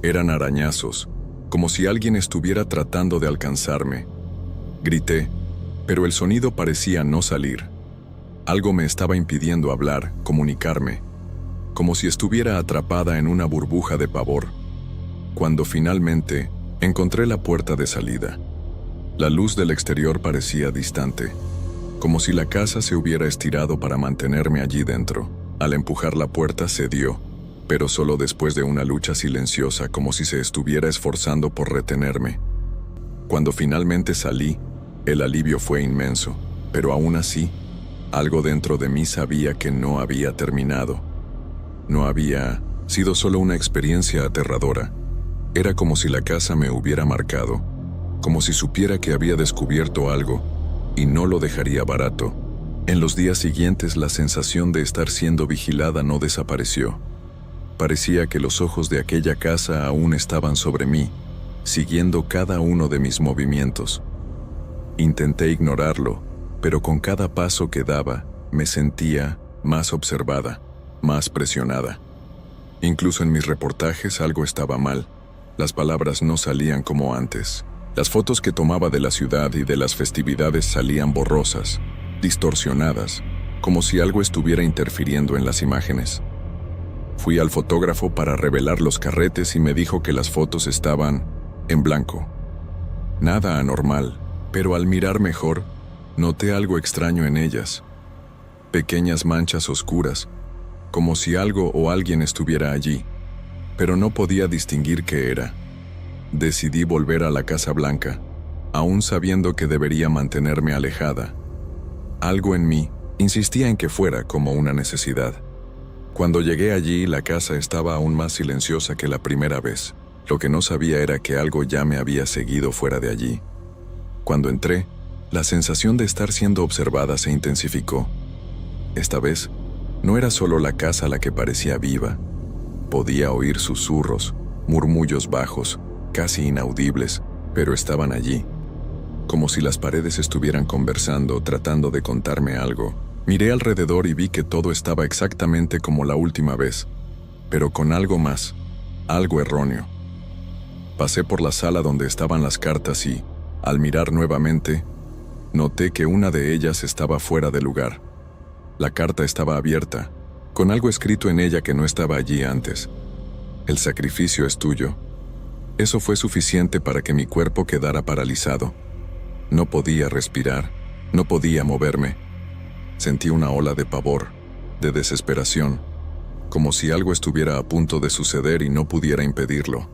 eran arañazos, como si alguien estuviera tratando de alcanzarme. Grité, pero el sonido parecía no salir. Algo me estaba impidiendo hablar, comunicarme, como si estuviera atrapada en una burbuja de pavor. Cuando finalmente encontré la puerta de salida, la luz del exterior parecía distante, como si la casa se hubiera estirado para mantenerme allí dentro. Al empujar la puerta cedió, pero solo después de una lucha silenciosa, como si se estuviera esforzando por retenerme. Cuando finalmente salí, el alivio fue inmenso, pero aún así, algo dentro de mí sabía que no había terminado. No había sido solo una experiencia aterradora. Era como si la casa me hubiera marcado, como si supiera que había descubierto algo y no lo dejaría barato. En los días siguientes la sensación de estar siendo vigilada no desapareció. Parecía que los ojos de aquella casa aún estaban sobre mí, siguiendo cada uno de mis movimientos. Intenté ignorarlo, pero con cada paso que daba, me sentía más observada, más presionada. Incluso en mis reportajes algo estaba mal. Las palabras no salían como antes. Las fotos que tomaba de la ciudad y de las festividades salían borrosas, distorsionadas, como si algo estuviera interfiriendo en las imágenes. Fui al fotógrafo para revelar los carretes y me dijo que las fotos estaban en blanco. Nada anormal, pero al mirar mejor, noté algo extraño en ellas. Pequeñas manchas oscuras, como si algo o alguien estuviera allí, pero no podía distinguir qué era. Decidí volver a la Casa Blanca, aún sabiendo que debería mantenerme alejada. Algo en mí insistía en que fuera como una necesidad. Cuando llegué allí, la casa estaba aún más silenciosa que la primera vez. Lo que no sabía era que algo ya me había seguido fuera de allí. Cuando entré, la sensación de estar siendo observada se intensificó. Esta vez, no era solo la casa la que parecía viva. Podía oír susurros, murmullos bajos, casi inaudibles, pero estaban allí, como si las paredes estuvieran conversando, tratando de contarme algo. Miré alrededor y vi que todo estaba exactamente como la última vez, pero con algo más, algo erróneo. Pasé por la sala donde estaban las cartas y, al mirar nuevamente, noté que una de ellas estaba fuera de lugar. La carta estaba abierta, con algo escrito en ella que no estaba allí antes. El sacrificio es tuyo. Eso fue suficiente para que mi cuerpo quedara paralizado. No podía respirar, no podía moverme. Sentí una ola de pavor, de desesperación, como si algo estuviera a punto de suceder y no pudiera impedirlo.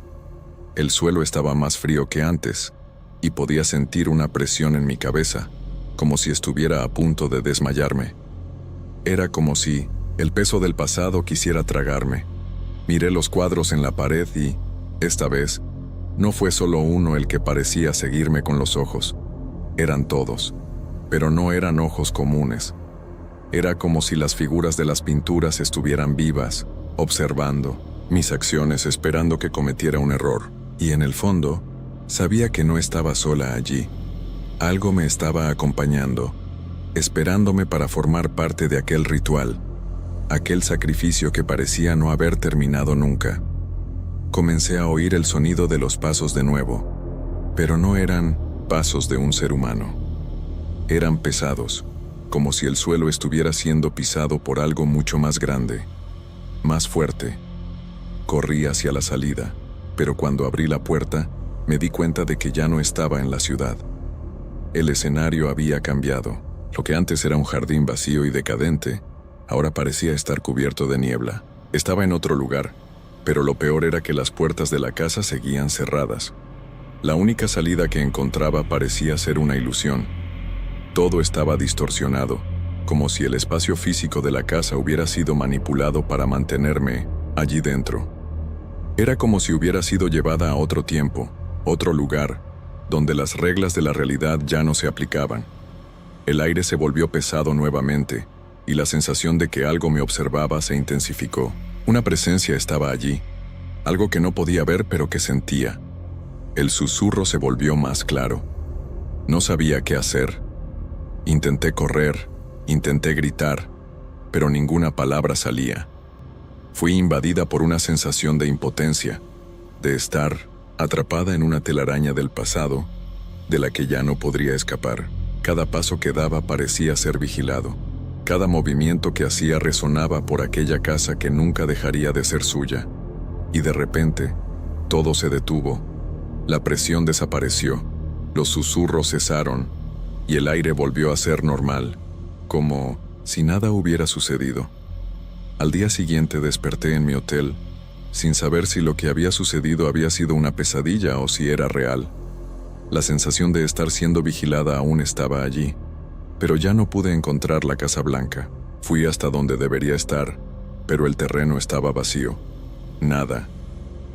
El suelo estaba más frío que antes, y podía sentir una presión en mi cabeza, como si estuviera a punto de desmayarme. Era como si el peso del pasado quisiera tragarme. Miré los cuadros en la pared y, esta vez, no fue solo uno el que parecía seguirme con los ojos. Eran todos, pero no eran ojos comunes. Era como si las figuras de las pinturas estuvieran vivas, observando mis acciones, esperando que cometiera un error. Y en el fondo, Sabía que no estaba sola allí. Algo me estaba acompañando, esperándome para formar parte de aquel ritual, aquel sacrificio que parecía no haber terminado nunca. Comencé a oír el sonido de los pasos de nuevo, pero no eran pasos de un ser humano. Eran pesados, como si el suelo estuviera siendo pisado por algo mucho más grande, más fuerte. Corrí hacia la salida, pero cuando abrí la puerta, me di cuenta de que ya no estaba en la ciudad. El escenario había cambiado. Lo que antes era un jardín vacío y decadente, ahora parecía estar cubierto de niebla. Estaba en otro lugar, pero lo peor era que las puertas de la casa seguían cerradas. La única salida que encontraba parecía ser una ilusión. Todo estaba distorsionado, como si el espacio físico de la casa hubiera sido manipulado para mantenerme allí dentro. Era como si hubiera sido llevada a otro tiempo, otro lugar, donde las reglas de la realidad ya no se aplicaban. El aire se volvió pesado nuevamente, y la sensación de que algo me observaba se intensificó. Una presencia estaba allí, algo que no podía ver pero que sentía. El susurro se volvió más claro. No sabía qué hacer. Intenté correr, intenté gritar, pero ninguna palabra salía. Fui invadida por una sensación de impotencia, de estar atrapada en una telaraña del pasado, de la que ya no podría escapar. Cada paso que daba parecía ser vigilado. Cada movimiento que hacía resonaba por aquella casa que nunca dejaría de ser suya. Y de repente, todo se detuvo. La presión desapareció, los susurros cesaron, y el aire volvió a ser normal, como si nada hubiera sucedido. Al día siguiente desperté en mi hotel, sin saber si lo que había sucedido había sido una pesadilla o si era real. La sensación de estar siendo vigilada aún estaba allí, pero ya no pude encontrar la Casa Blanca. Fui hasta donde debería estar, pero el terreno estaba vacío. Nada.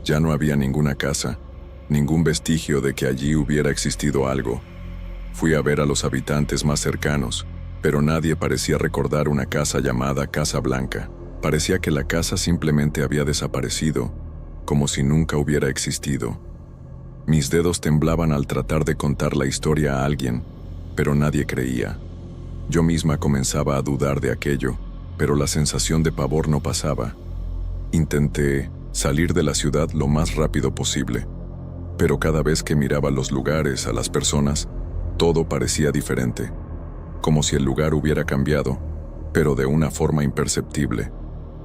Ya no había ninguna casa, ningún vestigio de que allí hubiera existido algo. Fui a ver a los habitantes más cercanos, pero nadie parecía recordar una casa llamada Casa Blanca. Parecía que la casa simplemente había desaparecido, como si nunca hubiera existido. Mis dedos temblaban al tratar de contar la historia a alguien, pero nadie creía. Yo misma comenzaba a dudar de aquello, pero la sensación de pavor no pasaba. Intenté salir de la ciudad lo más rápido posible, pero cada vez que miraba los lugares, a las personas, todo parecía diferente, como si el lugar hubiera cambiado, pero de una forma imperceptible.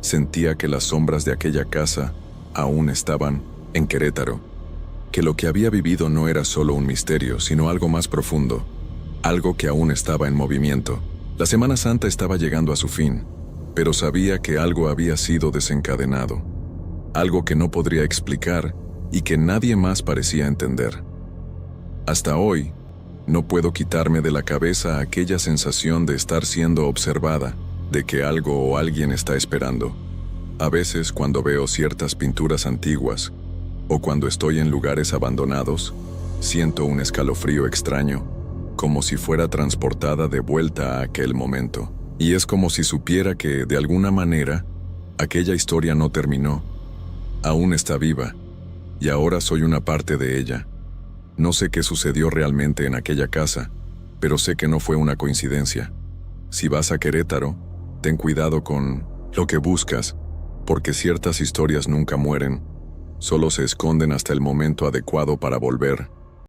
Sentía que las sombras de aquella casa aún estaban en Querétaro, que lo que había vivido no era solo un misterio, sino algo más profundo, algo que aún estaba en movimiento. La Semana Santa estaba llegando a su fin, pero sabía que algo había sido desencadenado, algo que no podría explicar y que nadie más parecía entender. Hasta hoy, no puedo quitarme de la cabeza aquella sensación de estar siendo observada, de que algo o alguien está esperando. A veces, cuando veo ciertas pinturas antiguas, o cuando estoy en lugares abandonados, siento un escalofrío extraño, como si fuera transportada de vuelta a aquel momento. Y es como si supiera que, de alguna manera, aquella historia no terminó. Aún está viva, y ahora soy una parte de ella. No sé qué sucedió realmente en aquella casa, pero sé que no fue una coincidencia. Si vas a Querétaro, ten cuidado con lo que buscas, porque ciertas historias nunca mueren, solo se esconden hasta el momento adecuado para volver.